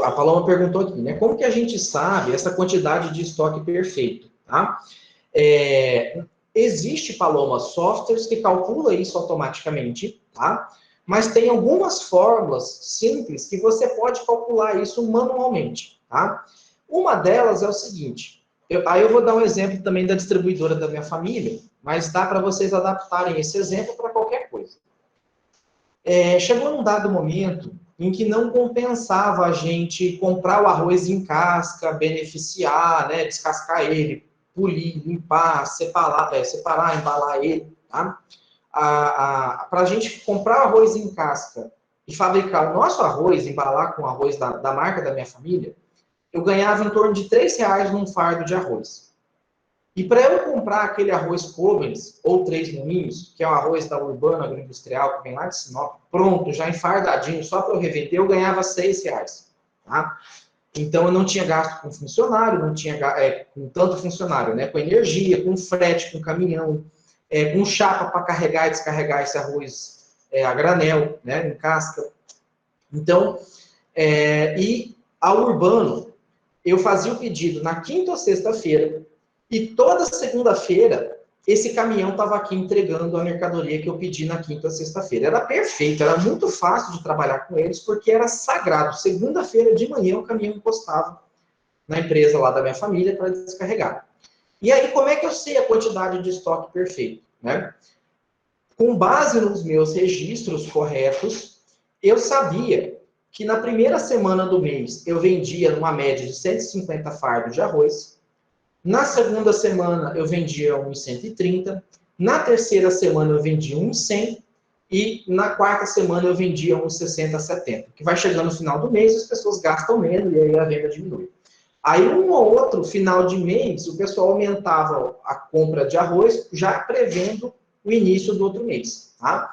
a Paloma perguntou aqui, né? Como que a gente sabe essa quantidade de estoque perfeito, tá? Existe, Paloma, softwares que calcula isso automaticamente, tá? Mas tem algumas fórmulas simples que você pode calcular isso manualmente, tá? Uma delas é o seguinte, aí eu vou dar um exemplo também da distribuidora da minha família, mas dá para vocês adaptarem esse exemplo para qualquer coisa. Chegou num dado momento em que não compensava a gente comprar o arroz em casca, beneficiar, né, descascar ele, polir, limpar, separar, embalar ele, tá? Para a gente comprar arroz em casca e fabricar o nosso arroz, embalar com o arroz da marca da minha família, eu ganhava em torno de R$ 3 num fardo de arroz. E para eu comprar aquele arroz Cobens, ou Três Moinhos, que é o arroz da Urbana Agroindustrial, que vem lá de Sinop, pronto, já enfardadinho, só para eu revender, eu ganhava R$ 6. Tá? Então, eu não tinha gasto com funcionário, não tinha com tanto funcionário, né? Com energia, com frete, com caminhão, com chapa para carregar e descarregar esse arroz a granel, né? Em casca. Então, e a Urbano, eu fazia o pedido na quinta ou sexta-feira, e toda segunda-feira, esse caminhão estava aqui entregando a mercadoria que eu pedi na quinta ou sexta-feira. Era perfeito, era muito fácil de trabalhar com eles, porque era sagrado. Segunda-feira de manhã, o caminhão encostava na empresa lá da minha família para descarregar. E aí, como é que eu sei a quantidade de estoque perfeito? Né? Com base nos meus registros corretos, eu sabia que na primeira semana do mês eu vendia numa média de 150 fardos de arroz. Na segunda semana, eu vendia uns 130. Na terceira semana, eu vendia uns 100. E na quarta semana, eu vendia uns 60, 70. Que vai chegando no final do mês, as pessoas gastam menos e aí a venda diminui. Aí, um ou outro final de mês, o pessoal aumentava a compra de arroz, já prevendo o início do outro mês. Tá?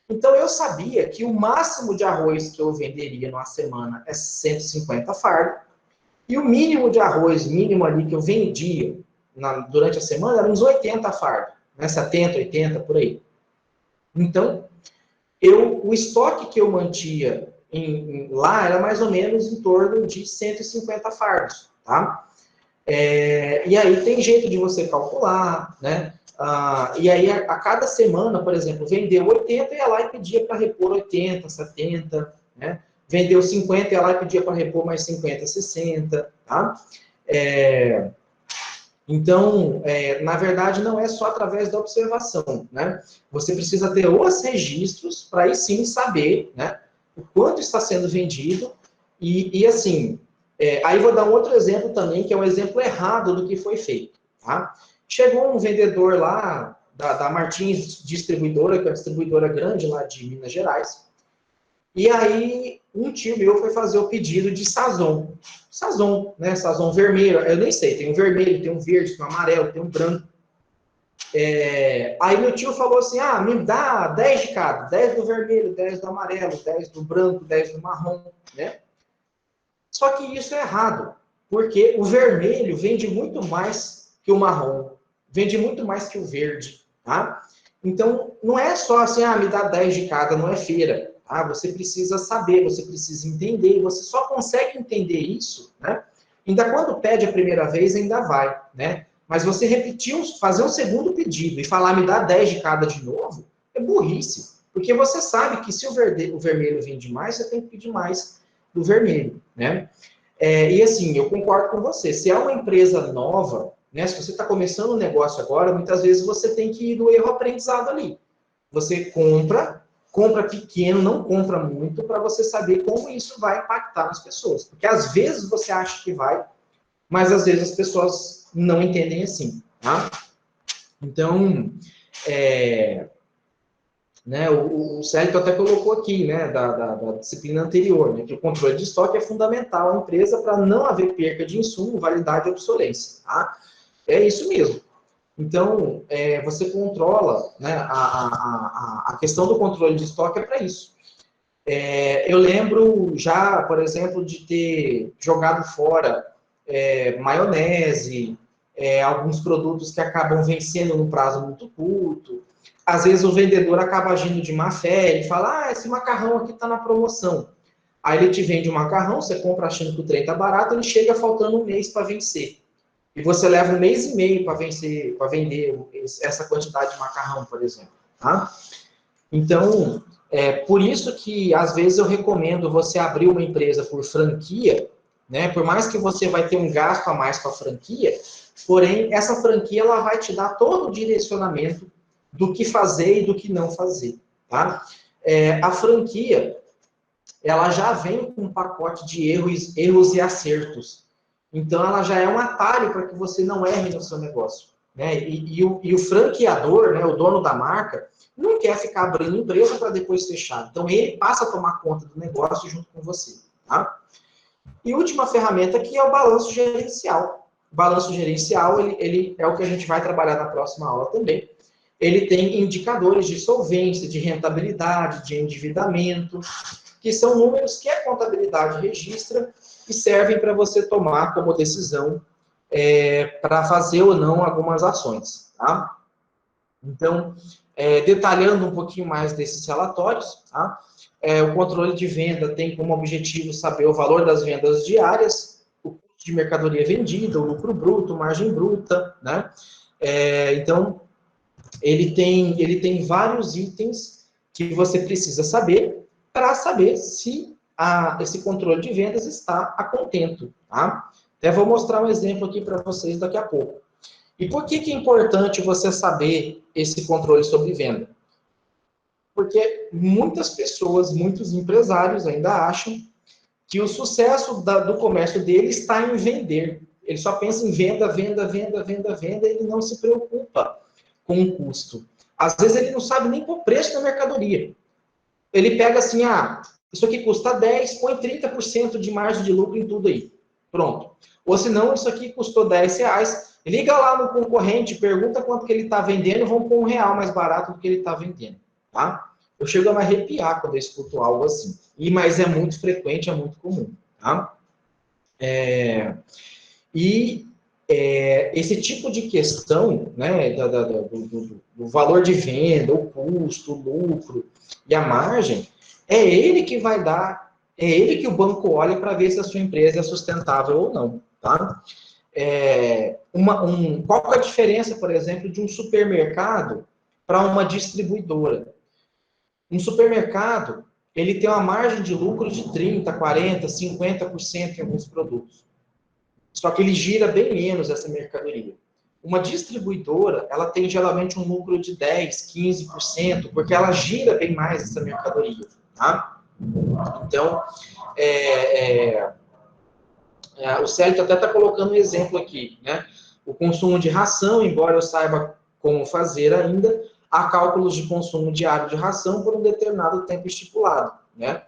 Então, eu sabia que o máximo de arroz que eu venderia numa semana é 150 fardos. E o mínimo de arroz, mínimo ali que eu vendia durante a semana, era uns 80 fardos, né? 70, 80, por aí. Então, o estoque que eu mantia lá era mais ou menos em torno de 150 fardos, tá? E aí tem jeito de você calcular, né? E aí a cada semana, por exemplo, vendeu 80, ia lá e pedia para repor 80, 70, né? Vendeu 50, ia lá e pedia para repor mais 50, 60, tá? Então, na verdade, não é só através da observação, né? Você precisa ter os registros para aí sim saber, né, o quanto está sendo vendido e assim, aí vou dar um outro exemplo também, que é um exemplo errado do que foi feito, tá? Chegou um vendedor lá da Martins Distribuidora, que é uma distribuidora grande lá de Minas Gerais, e aí um tio meu foi fazer o pedido de Sazon. Sazon, né? Sazon vermelho. Eu nem sei, tem um vermelho, tem um verde, tem um amarelo, tem um branco. Aí meu tio falou assim, me dá 10 de cada. 10 do vermelho, 10 do amarelo, 10 do branco, 10 do marrom, né? Só que isso é errado, porque o vermelho vende muito mais que o marrom, vende muito mais que o verde, tá? Então, não é só assim, me dá 10 de cada, não é feira. Tá? Você precisa saber, você precisa entender, você só consegue entender isso, né? Ainda quando pede a primeira vez, ainda vai, né? Mas você repetir, fazer um segundo pedido e falar, me dá 10 de cada de novo, é burrice. Porque você sabe que se o vermelho vende mais, você tem que pedir mais do vermelho, né? E assim, eu concordo com você. Se é uma empresa nova, né? Se você está começando um negócio agora, muitas vezes você tem que ir no erro aprendizado ali. Você compra pequeno, não compra muito, para você saber como isso vai impactar nas pessoas. Porque às vezes você acha que vai, mas às vezes as pessoas não entendem assim, tá? Então, né, o Sérgio até colocou aqui, né, da disciplina anterior, né, que o controle de estoque é fundamental à empresa para não haver perca de insumo, validade e obsolência, tá? É isso mesmo. Então, você controla, né, a questão do controle de estoque é para isso. Eu lembro já, por exemplo, de ter jogado fora maionese, alguns produtos que acabam vencendo num prazo muito curto. Às vezes o vendedor acaba agindo de má fé, ele fala, esse macarrão aqui está na promoção. Aí ele te vende o macarrão, você compra achando que o trem está barato, ele chega faltando um mês para vencer. E você leva um mês e meio para vender essa quantidade de macarrão, por exemplo. Tá? Então, por isso que, às vezes, eu recomendo você abrir uma empresa por franquia, né? Por mais que você vai ter um gasto a mais com a franquia, porém, essa franquia ela vai te dar todo o direcionamento do que fazer e do que não fazer. Tá? A franquia, ela já vem com um pacote de erros e acertos. Então, ela já é um atalho para que você não erre no seu negócio. Né? E o franqueador, né, o dono da marca, não quer ficar abrindo empresa para depois fechar. Então, ele passa a tomar conta do negócio junto com você. Tá? E última ferramenta aqui é o balanço gerencial. O balanço gerencial, ele é o que a gente vai trabalhar na próxima aula também. Ele tem indicadores de solvência, de rentabilidade, de endividamento, que são números que a contabilidade registra e servem para você tomar como decisão para fazer ou não algumas ações. Tá? Então, detalhando um pouquinho mais desses relatórios, tá? O controle de venda tem como objetivo saber o valor das vendas diárias, o custo de mercadoria vendida, o lucro bruto, margem bruta, né? Então, ele tem vários itens que você precisa saber para saber se esse controle de vendas está a contento, tá? Até vou mostrar um exemplo aqui para vocês daqui a pouco. E por que é importante você saber esse controle sobre venda? Porque muitas pessoas, muitos empresários ainda acham que o sucesso do comércio dele está em vender. Ele só pensa em venda, venda, venda, venda, venda, e ele não se preocupa com o custo. Às vezes ele não sabe nem o preço da mercadoria. Ele pega assim, isso aqui custa 10, põe 30% de margem de lucro em tudo aí. Pronto. Ou se não, isso aqui custou R$10, liga lá no concorrente, pergunta quanto que ele está vendendo, vão pôr R$1 mais barato do que ele está vendendo. Tá? Eu chego a me arrepiar quando eu escuto algo assim. Mas é muito frequente, é muito comum. Tá? Esse tipo de questão, né, do valor de venda, o custo, o lucro e a margem, é ele que vai dar, é ele que o banco olha para ver se a sua empresa é sustentável ou não. Tá? Qual é a diferença, por exemplo, de um supermercado para uma distribuidora? Um supermercado, ele tem uma margem de lucro de 30%, 40%, 50% em alguns produtos. Só que ele gira bem menos essa mercadoria. Uma distribuidora, ela tem geralmente um lucro de 10%, 15%, porque ela gira bem mais essa mercadoria. Tá? Então, o Célio até está colocando um exemplo aqui. Né? O consumo de ração, embora eu saiba como fazer ainda, há cálculos de consumo diário de ração por um determinado tempo estipulado. Né?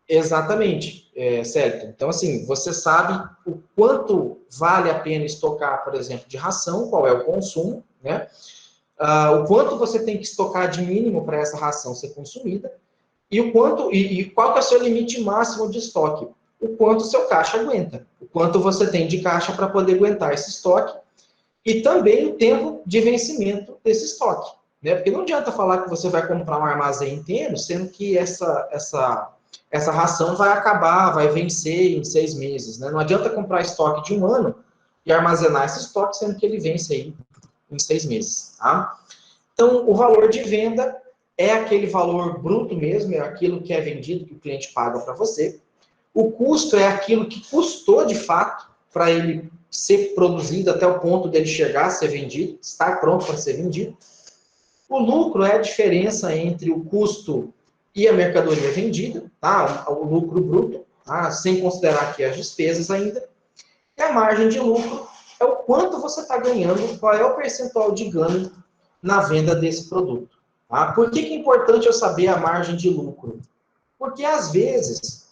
Exatamente, certo. Então, assim, você sabe o quanto vale a pena estocar, por exemplo, de ração, qual é o consumo, né? O quanto você tem que estocar de mínimo para essa ração ser consumida, e qual que é o seu limite máximo de estoque? O quanto o seu caixa aguenta, o quanto você tem de caixa para poder aguentar esse estoque, e também o tempo de vencimento desse estoque. Né? Porque não adianta falar que você vai comprar um armazém inteiro, sendo que essa ração vai acabar, vai vencer em 6 meses. Né? Não adianta comprar estoque de 1 ano e armazenar esse estoque, sendo que ele vence aí em 6 meses. Tá? Então, o valor de venda é aquele valor bruto mesmo, é aquilo que é vendido, que o cliente paga para você. O custo é aquilo que custou de fato para ele ser produzido até o ponto dele chegar a ser vendido, estar pronto para ser vendido. O lucro é a diferença entre o custo e a mercadoria vendida, tá? O lucro bruto, tá? Sem considerar aqui as despesas ainda. E a margem de lucro é o quanto você está ganhando, qual é o percentual de ganho na venda desse produto. Tá? Por que é importante eu saber a margem de lucro? Porque às vezes,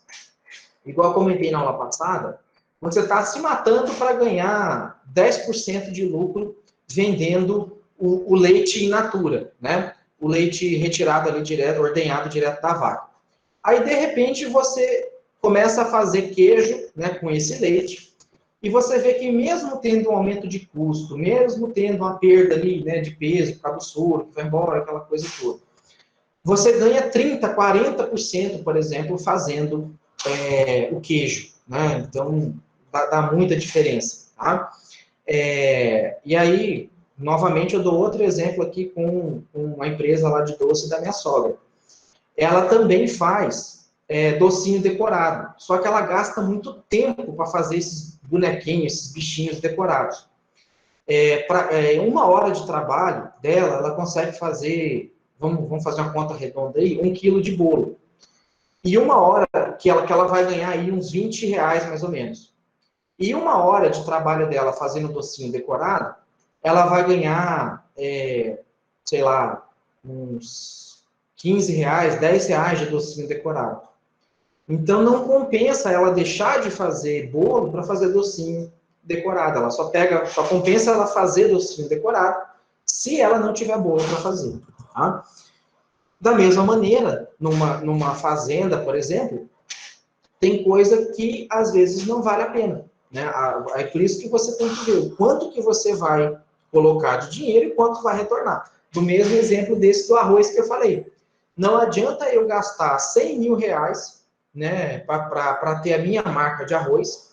igual eu comentei na aula passada, você está se matando para ganhar 10% de lucro vendendo o leite in natura, né? O leite retirado ali direto, ordenhado direto da vaca. Aí, de repente, você começa a fazer queijo, né, com esse leite, e você vê que mesmo tendo um aumento de custo, mesmo tendo uma perda ali, né, de peso por causa do soro, que vai embora, aquela coisa toda, você ganha 30%, 40%, por exemplo, fazendo o queijo. Né? Então, dá muita diferença. Tá? E aí, novamente, eu dou outro exemplo aqui com uma empresa lá de doce da minha sogra. Ela também faz docinho decorado, só que ela gasta muito tempo para fazer esses bonequinhos, esses bichinhos decorados. 1 hora de trabalho dela, ela consegue fazer, vamos fazer uma conta redonda aí, 1 quilo de bolo. E 1 hora que ela vai ganhar aí uns R$ 20, mais ou menos. E 1 hora de trabalho dela fazendo docinho decorado, ela vai ganhar, sei lá, uns R$ 15, R$ 10 de docinho decorado. Então, não compensa ela deixar de fazer bolo para fazer docinho decorado. Ela só compensa ela fazer docinho decorado se ela não tiver bolo para fazer. Tá? Da mesma maneira, numa fazenda, por exemplo, tem coisa que às vezes não vale a pena. Né? É por isso que você tem que ver o quanto que você vai colocar de dinheiro e quanto vai retornar. Do mesmo exemplo desse do arroz que eu falei. Não adianta eu gastar R$ 100.000, né, para ter a minha marca de arroz,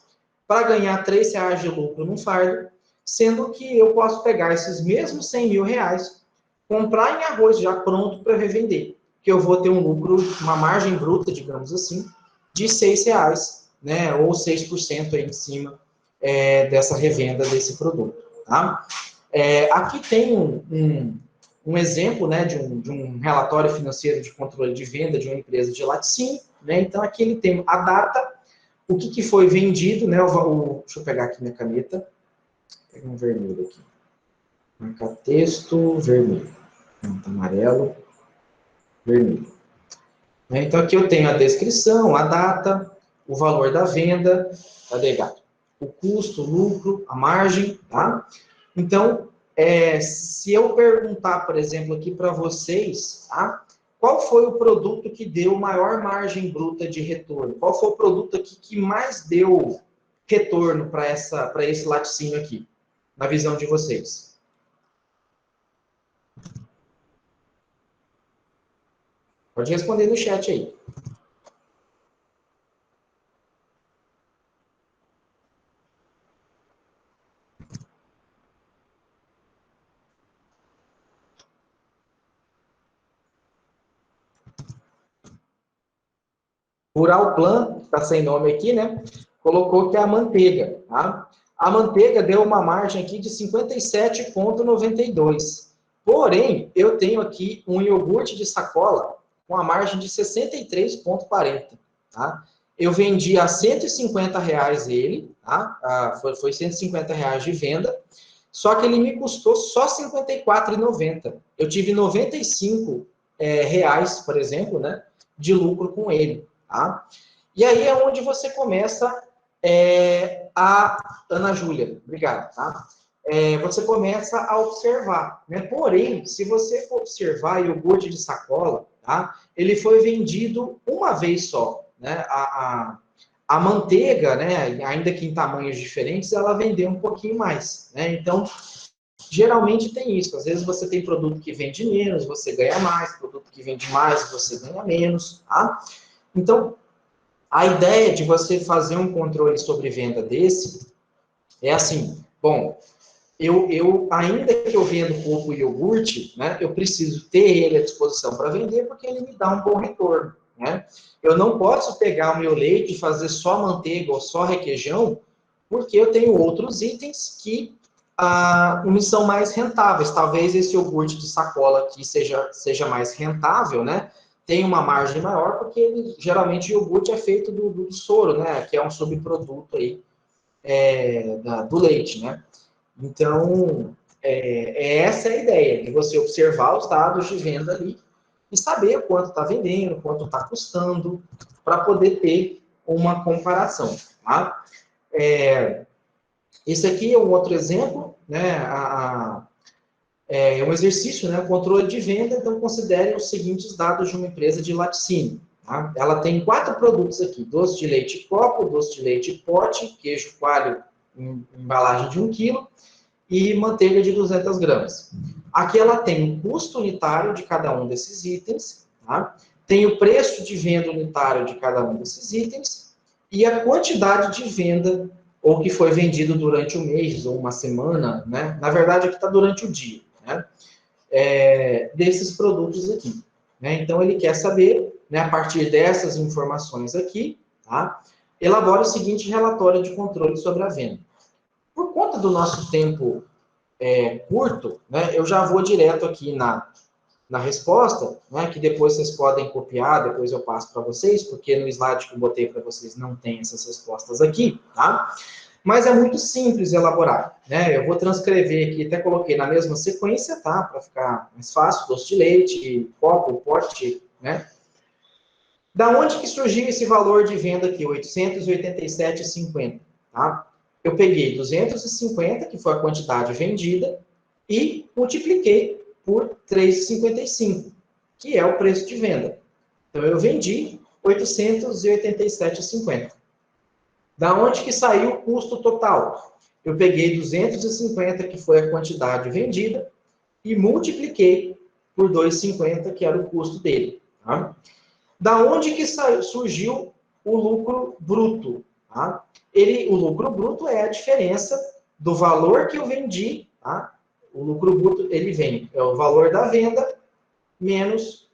para ganhar R$ 3 de lucro num fardo, sendo que eu posso pegar esses mesmos R$ 100.000, comprar em arroz já pronto para revender, que eu vou ter um lucro, uma margem bruta, digamos assim, de R$ 6, né, ou 6% aí em cima dessa revenda desse produto. Tá? Aqui tem um exemplo, né, de um relatório financeiro de controle de venda de uma empresa de laticínio. Né? Então, aqui ele tem a data, o que foi vendido, né, deixa eu pegar aqui minha caneta, vou pegar um vermelho aqui, marca texto, vermelho, amarelo, vermelho. Então, aqui eu tenho a descrição, a data, o valor da venda, tá ligado? O custo, o lucro, a margem, tá? Então, se eu perguntar, por exemplo, aqui para vocês, tá? Qual foi o produto que deu maior margem bruta de retorno? Qual foi o produto aqui que mais deu retorno para esse laticínio aqui, na visão de vocês? Pode responder no chat aí. Rural Plan, está sem nome aqui, né? Colocou que é a manteiga. Tá? A manteiga deu uma margem aqui de 57,92. Porém, eu tenho aqui um iogurte de sacola com a margem de 63,40. Tá? Eu vendi a R$ 150 ele, tá? Foi R$ 150 de venda, só que ele me custou só R$ 54,90. Eu tive R$ 95 reais, por exemplo, né, de lucro com ele. Tá? E aí é onde você começa a Ana Júlia, obrigado, tá? Você começa a observar, né? Porém, se você for observar iogurte de sacola, tá? Ele foi vendido uma vez só, né? A manteiga, né, ainda que em tamanhos diferentes, ela vendeu um pouquinho mais, né? Então, geralmente tem isso. Às vezes você tem produto que vende menos, você ganha mais, produto que vende mais, você ganha menos, tá? Então, a ideia de você fazer um controle sobre venda desse é assim, bom, ainda que eu vendo pouco iogurte, né, eu preciso ter ele à disposição para vender, porque ele me dá um bom retorno, né? Eu não posso pegar o meu leite e fazer só manteiga ou só requeijão, porque eu tenho outros itens que me são mais rentáveis. Talvez esse iogurte de sacola aqui seja mais rentável, né? Tem uma margem maior, porque geralmente o iogurte é feito do soro, né? Que é um subproduto aí do leite, né? Então, essa é a ideia, de você observar os dados de venda ali e saber quanto está vendendo, quanto está custando, para poder ter uma comparação, tá? Esse aqui é um outro exemplo, né? É um exercício, né? Controle de venda, então considere os seguintes dados de uma empresa de laticínio. Tá? Ela tem 4 produtos aqui: doce de leite copo, doce de leite pote, queijo coalho em embalagem de 1 kg e manteiga de 200 gramas. Aqui ela tem o custo unitário de cada um desses itens, tá? Tem o preço de venda unitário de cada um desses itens e a quantidade de venda, ou que foi vendido durante o mês ou uma semana, né? Na verdade, aqui está durante o dia, né? Desses produtos aqui. Né? Então, ele quer saber, né, a partir dessas informações aqui, tá? Elabora o seguinte relatório de controle sobre a venda. Por conta do nosso tempo curto, né, eu já vou direto aqui na resposta, né, que depois vocês podem copiar, depois eu passo para vocês, porque no slide que eu botei para vocês não tem essas respostas aqui, tá? Mas é muito simples elaborar, né? Eu vou transcrever aqui, até coloquei na mesma sequência, tá? Para ficar mais fácil: doce de leite, copo, pote, né? Da onde que surgiu esse valor de venda aqui, 887,50, tá? Eu peguei 250, que foi a quantidade vendida, e multipliquei por 3,55, que é o preço de venda. Então, eu vendi 887,50. Da onde que saiu o custo total? Eu peguei 250, que foi a quantidade vendida, e multipliquei por 2,50, que era o custo dele. Tá? Da onde que surgiu o lucro bruto? Tá? O lucro bruto é a diferença do valor que eu vendi. Tá? O lucro bruto, ele vem, é o valor da venda menos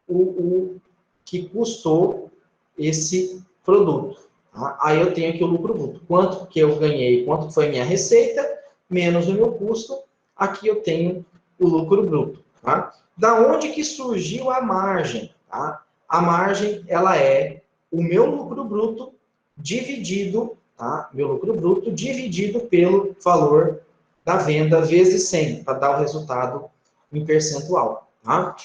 o que custou esse produto. Tá? Aí eu tenho aqui o lucro bruto. Quanto que eu ganhei, quanto foi a minha receita, menos o meu custo. Aqui eu tenho o lucro bruto. Tá? Da onde que surgiu a margem? Tá? A margem, ela é o meu lucro bruto dividido, tá? Meu lucro bruto dividido pelo valor da venda vezes 100, para dar o resultado em percentual. Tá?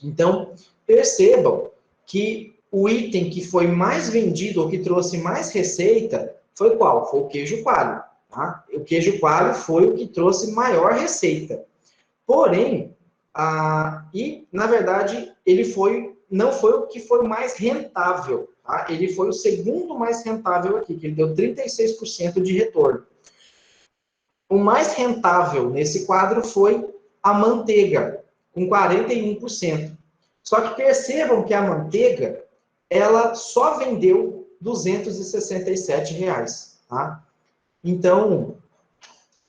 Então, percebam que o item que foi mais vendido, ou que trouxe mais receita, foi qual? Foi o queijo coalho. Tá? O queijo coalho foi o que trouxe maior receita. Porém, na verdade, não foi o que foi mais rentável. Tá? Ele foi o segundo mais rentável aqui, que ele deu 36% de retorno. O mais rentável nesse quadro foi a manteiga, com 41%. Só que percebam que a manteiga, ela só vendeu R$ 267. Tá? Então,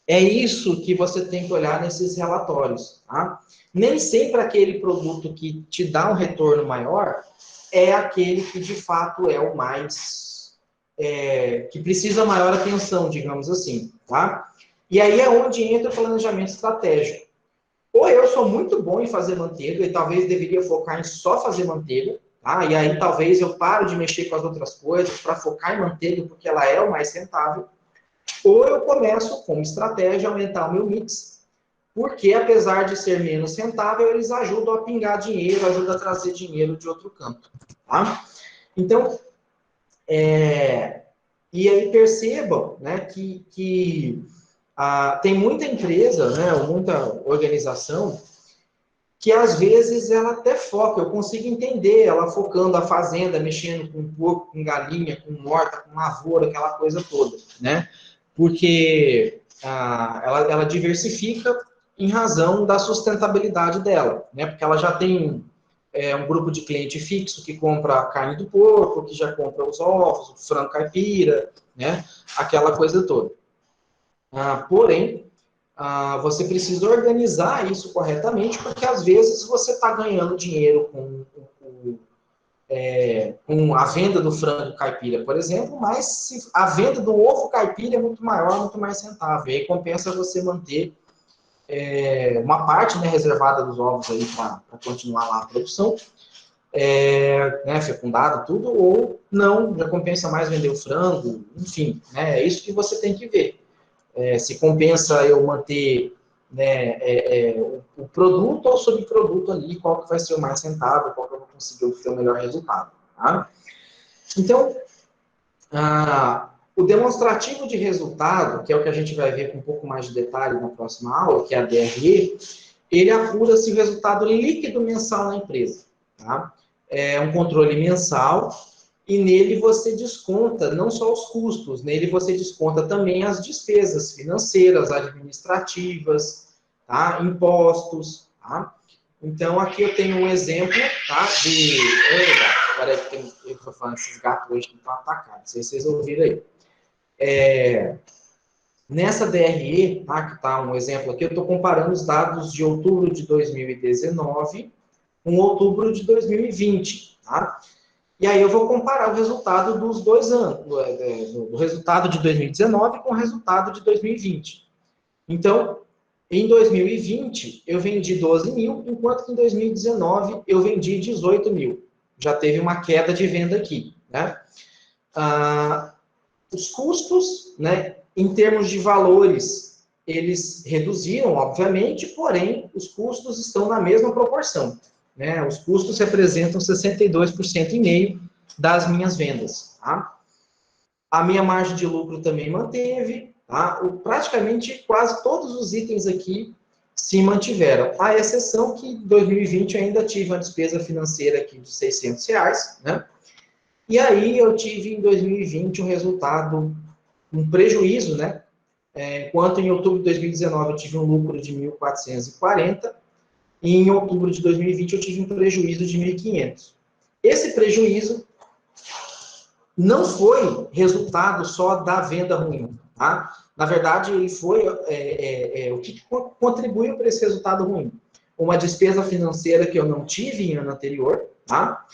é isso que você tem que olhar nesses relatórios. Tá? Nem sempre aquele produto que te dá um retorno maior é aquele que de fato é o mais que precisa maior atenção, digamos assim. Tá? E aí é onde entra o planejamento estratégico. Ou eu sou muito bom em fazer manteiga e talvez deveria focar em só fazer manteiga, tá? E aí talvez eu paro de mexer com as outras coisas para focar em manteiga porque ela é o mais rentável. Ou eu começo, como estratégia, a aumentar o meu mix, porque apesar de ser menos rentável, eles ajudam a pingar dinheiro, ajudam a trazer dinheiro de outro canto. Tá? Então, e aí percebam, né, que tem muita empresa, né, ou muita organização que às vezes ela até foca, eu consigo entender ela focando a fazenda, mexendo com porco, com galinha, com morta, com lavoura, aquela coisa toda, né? Porque ela diversifica em razão da sustentabilidade dela, né? Porque ela já tem um grupo de cliente fixo que compra a carne do porco, que já compra os ovos, o frango caipira, né? Aquela coisa toda. Porém, você precisa organizar isso corretamente, porque às vezes você está ganhando dinheiro com a venda do frango caipira, por exemplo, mas a venda do ovo caipira é muito maior, muito mais rentável. E aí compensa você manter uma parte, né, reservada dos ovos aí para continuar lá a produção, né, fecundado, tudo, ou não, já compensa mais vender o frango, enfim, né, é isso que você tem que ver. Se compensa eu manter, né, o produto ou o subproduto ali, qual que vai ser o mais rentável, qual que eu vou conseguir ter o melhor resultado. Tá? Então, o demonstrativo de resultado, que é o que a gente vai ver com um pouco mais de detalhe na próxima aula, que é a DRE, ele apura se o resultado líquido mensal na empresa. Tá? É um controle mensal, e nele você desconta não só os custos, nele você desconta também as despesas financeiras, administrativas, tá? Impostos. Tá? Então, aqui eu tenho um exemplo, tá? Agora eu estou falando esses gatos hoje que estão atacados, não sei se vocês ouviram aí. Nessa DRE, tá? Que está um exemplo aqui, eu estou comparando os dados de outubro de 2019 com outubro de 2020, tá? E aí eu vou comparar o resultado dos 2 anos, do resultado de 2019 com o resultado de 2020. Então, em 2020, eu vendi 12 mil, enquanto que em 2019 eu vendi 18 mil. Já teve uma queda de venda aqui, né? Os custos, né, em termos de valores, eles reduziram, obviamente, porém, os custos estão na mesma proporção. Né? Os custos representam 62,5% das minhas vendas. Tá? A minha margem de lucro também manteve. Tá? Praticamente quase todos os itens aqui se mantiveram. A exceção que em 2020 eu ainda tive uma despesa financeira aqui de R$600. Né? E aí eu tive em 2020 um resultado, um prejuízo, né? Enquanto em outubro de 2019 eu tive um lucro de 1.440, e em outubro de 2020 eu tive um prejuízo de 1.500. Esse prejuízo não foi resultado só da venda ruim. Tá? Na verdade, ele foi o que contribuiu para esse resultado ruim. Uma despesa financeira que eu não tive em ano anterior, tá?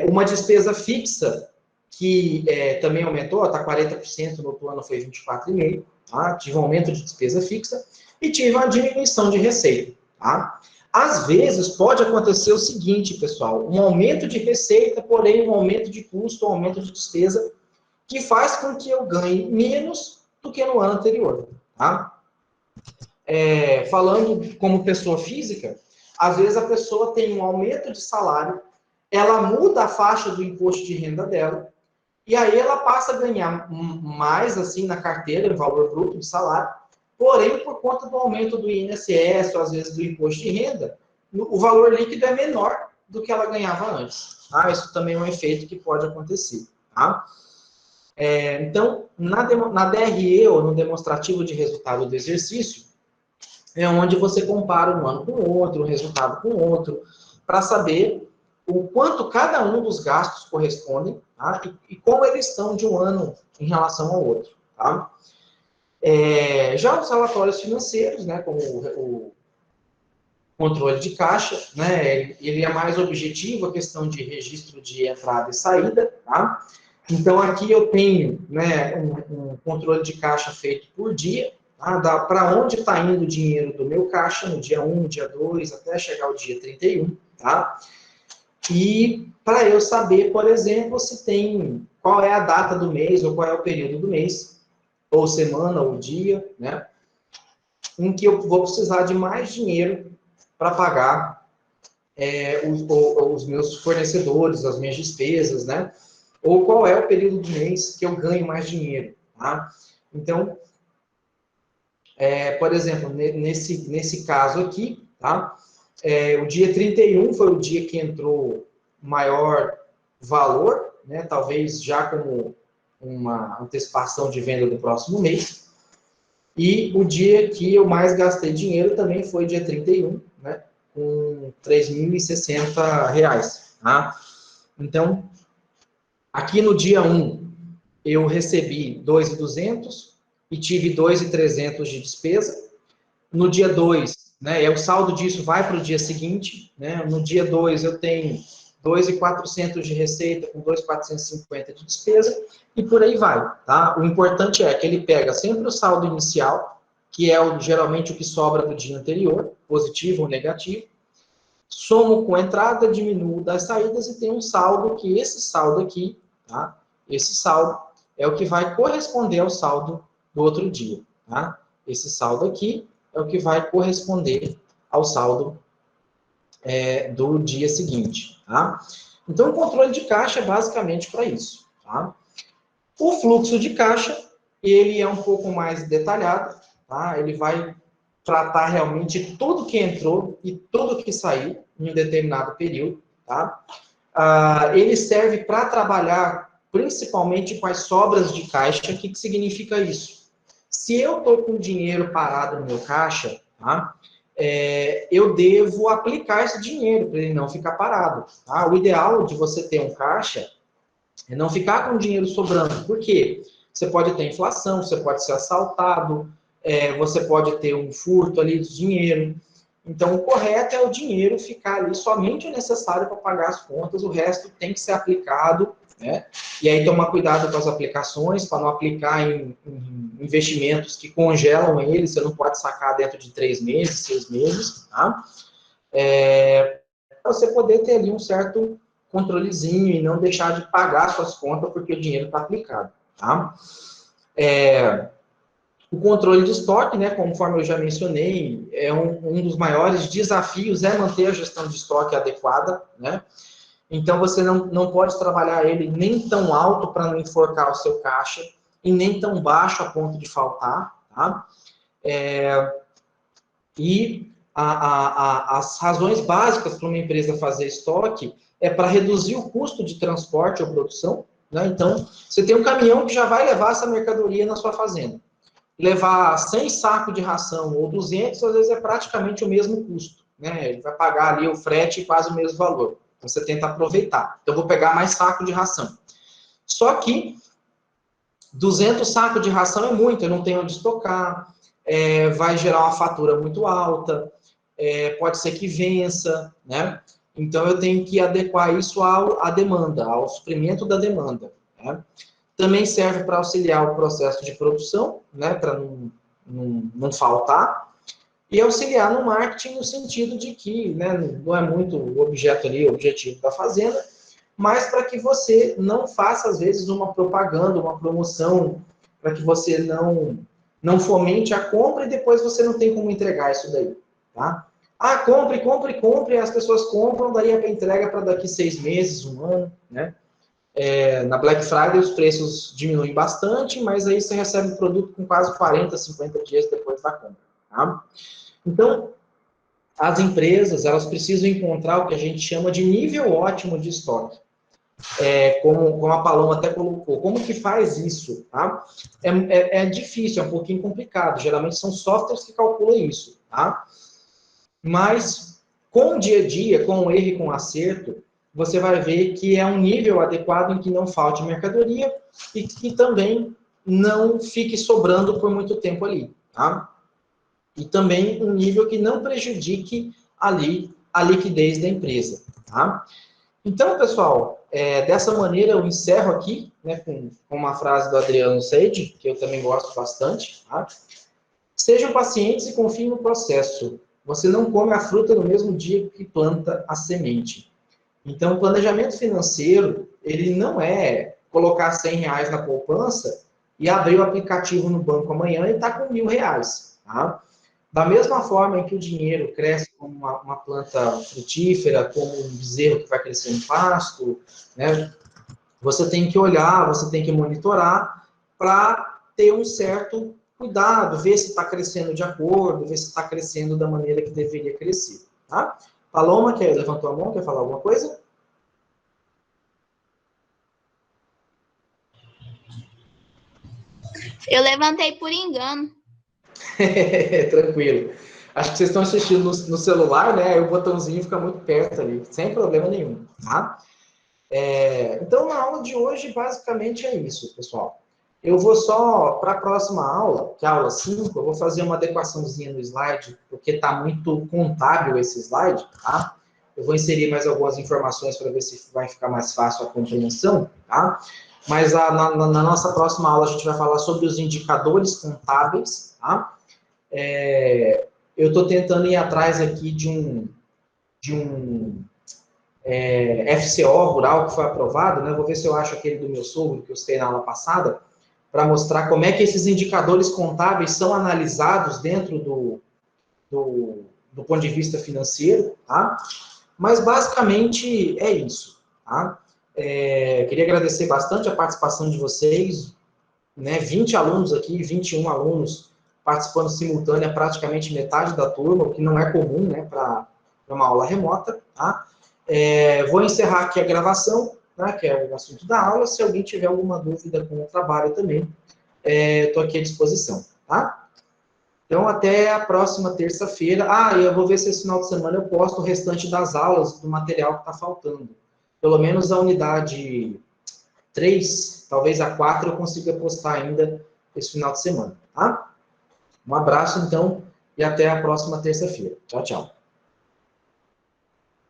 Uma despesa fixa que também aumentou, está 40%, no outro ano foi 24,5%, tá? Tive um aumento de despesa fixa e tive uma diminuição de receita. Tá? Às vezes pode acontecer o seguinte, pessoal, um aumento de receita, porém um aumento de custo, um aumento de despesa, que faz com que eu ganhe menos do que no ano anterior. Tá? Falando como pessoa física, às vezes a pessoa tem um aumento de salário, ela muda a faixa do imposto de renda dela, e aí ela passa a ganhar mais assim na carteira, em valor bruto de salário, porém, por conta do aumento do INSS, ou às vezes do imposto de renda, o valor líquido é menor do que ela ganhava antes. Tá? Isso também é um efeito que pode acontecer. Tá? Então, na DRE, ou no demonstrativo de resultado do exercício, é onde você compara um ano com o outro, um resultado com o outro, para saber o quanto cada um dos gastos correspondem, tá? E como eles estão de um ano em relação ao outro. Tá? Já os relatórios financeiros, né, como o controle de caixa, né, ele é mais objetivo, a questão de registro de entrada e saída. Tá? Então, aqui eu tenho, né, um controle de caixa feito por dia, tá? Para onde está indo o dinheiro do meu caixa no dia 1, dia 2, até chegar o dia 31. Tá? E para eu saber, por exemplo, se tem qual é a data do mês ou qual é o período do mês, ou semana, ou dia, né, em que eu vou precisar de mais dinheiro para pagar os meus fornecedores, as minhas despesas, né, ou qual é o período do mês que eu ganho mais dinheiro. Tá? Então, por exemplo, nesse caso aqui, tá? O dia 31 foi o dia que entrou maior valor, né? Talvez já como uma antecipação de venda do próximo mês. E o dia que eu mais gastei dinheiro também foi dia 31, né? Com R$3.060. Tá? Então, aqui no dia 1, eu recebi 2.200 e tive 2.300 de despesa. No dia 2, né, o saldo disso vai para o dia seguinte. Né? No dia 2, eu tenho 2.400 de receita com 2.450 de despesa e por aí vai. Tá? O importante é que ele pega sempre o saldo inicial, que é geralmente o que sobra do dia anterior, positivo ou negativo, somo com a entrada, diminuo das saídas e tem um saldo que esse saldo aqui, tá? Esse saldo é o que vai corresponder ao saldo do outro dia. Tá? Esse saldo aqui é o que vai corresponder ao saldo do dia seguinte. Tá? Então, o controle de caixa é basicamente para isso. Tá? O fluxo de caixa, ele é um pouco mais detalhado. Tá? Ele vai tratar realmente tudo que entrou e tudo que saiu em um determinado período. Tá? Ele serve para trabalhar principalmente com as sobras de caixa. O que significa isso? Se eu estou com dinheiro parado no meu caixa, tá? Eu devo aplicar esse dinheiro para ele não ficar parado. Tá? O ideal de você ter um caixa é não ficar com o dinheiro sobrando. Por quê? Você pode ter inflação, você pode ser assaltado, você pode ter um furto ali de dinheiro. Então, o correto é o dinheiro ficar ali somente o necessário para pagar as contas, o resto tem que ser aplicado, né? E aí tomar cuidado com as aplicações, para não aplicar em investimentos que congelam ele, você não pode sacar dentro de 3 meses, 6 meses, tá? Para você poder ter ali um certo controlezinho e não deixar de pagar suas contas porque o dinheiro está aplicado, tá? O controle de estoque, né, conforme eu já mencionei, é um dos maiores desafios é manter a gestão de estoque adequada, né? Então, você não pode trabalhar ele nem tão alto para não enforcar o seu caixa e nem tão baixo a ponto de faltar, tá? As razões básicas para uma empresa fazer estoque é para reduzir o custo de transporte ou produção, né? Então, você tem um caminhão que já vai levar essa mercadoria na sua fazenda. Levar 100 sacos de ração ou 200, às vezes é praticamente o mesmo custo, né? Ele vai pagar ali o frete quase o mesmo valor. Então, você tenta aproveitar. Então, eu vou pegar mais saco de ração. Só que 200 sacos de ração é muito, eu não tenho onde estocar, vai gerar uma fatura muito alta, pode ser que vença, né? Então, eu tenho que adequar isso à demanda, ao suprimento da demanda, né? Também serve para auxiliar o processo de produção, né, para não faltar, e auxiliar no marketing no sentido de que, né, não é muito o objeto ali, o objetivo da fazenda, mas para que você não faça, às vezes, uma propaganda, uma promoção, para que você não fomente a compra e depois você não tem como entregar isso daí, tá? Compre, compre, compre, as pessoas compram, daí a entrega para daqui 6 meses, 1 ano, né? Na Black Friday os preços diminuem bastante, mas aí você recebe o produto com quase 40, 50 dias depois da compra. Tá? Então, as empresas elas precisam encontrar o que a gente chama de nível ótimo de estoque. Como a Paloma até colocou. Como que faz isso? Tá? É difícil, é um pouquinho complicado. Geralmente são softwares que calculam isso. Tá? Mas, com o dia a dia, com o erro e com o acerto, você vai ver que é um nível adequado em que não falte mercadoria e que também não fique sobrando por muito tempo ali, tá? E também um nível que não prejudique ali a liquidez da empresa, tá? Então, pessoal, dessa maneira eu encerro aqui, né, com uma frase do Adriano Seide, que eu também gosto bastante, tá? Sejam pacientes e confiem no processo. Você não come a fruta no mesmo dia que planta a semente. Então, o planejamento financeiro, ele não é colocar R$100 na poupança e abrir o aplicativo no banco amanhã e estar com R$1.000, tá? Da mesma forma em que o dinheiro cresce como uma planta frutífera, como um bezerro que vai crescer no pasto, né? Você tem que olhar, você tem que monitorar para ter um certo cuidado, ver se está crescendo de acordo, ver se está crescendo da maneira que deveria crescer. tá? Paloma, levantou a mão, quer falar alguma coisa? Eu levantei por engano. Tranquilo. Acho que vocês estão assistindo no celular, né? Aí o botãozinho fica muito perto ali, sem problema nenhum, tá? Então, na aula de hoje, basicamente é isso, pessoal. Eu vou só, para a próxima aula, que é a aula 5, eu vou fazer uma adequaçãozinha no slide, porque está muito contábil esse slide, tá? Eu vou inserir mais algumas informações para ver se vai ficar mais fácil a compreensão, tá? Mas na nossa próxima aula a gente vai falar sobre os indicadores contábeis, tá? Eu estou tentando ir atrás aqui de um FCO rural que foi aprovado, né? Vou ver se eu acho aquele do meu sogro que eu citei na aula passada, para mostrar como é que esses indicadores contábeis são analisados dentro do ponto de vista financeiro, tá? Mas basicamente é isso, tá? Queria agradecer bastante a participação de vocês, né? 20 alunos aqui, 21 alunos participando simultânea, praticamente metade da turma, o que não é comum, né, para uma aula remota, tá? Vou encerrar aqui a gravação, né, que é o assunto da aula. Se alguém tiver alguma dúvida com o trabalho também, estou aqui à disposição, tá? Então, até a próxima terça-feira. E eu vou ver se esse final de semana eu posto o restante das aulas, do material que está faltando. Pelo menos a unidade 3, talvez a 4, eu consiga postar ainda esse final de semana, tá? Um abraço, então, e até a próxima terça-feira. Tchau, tchau.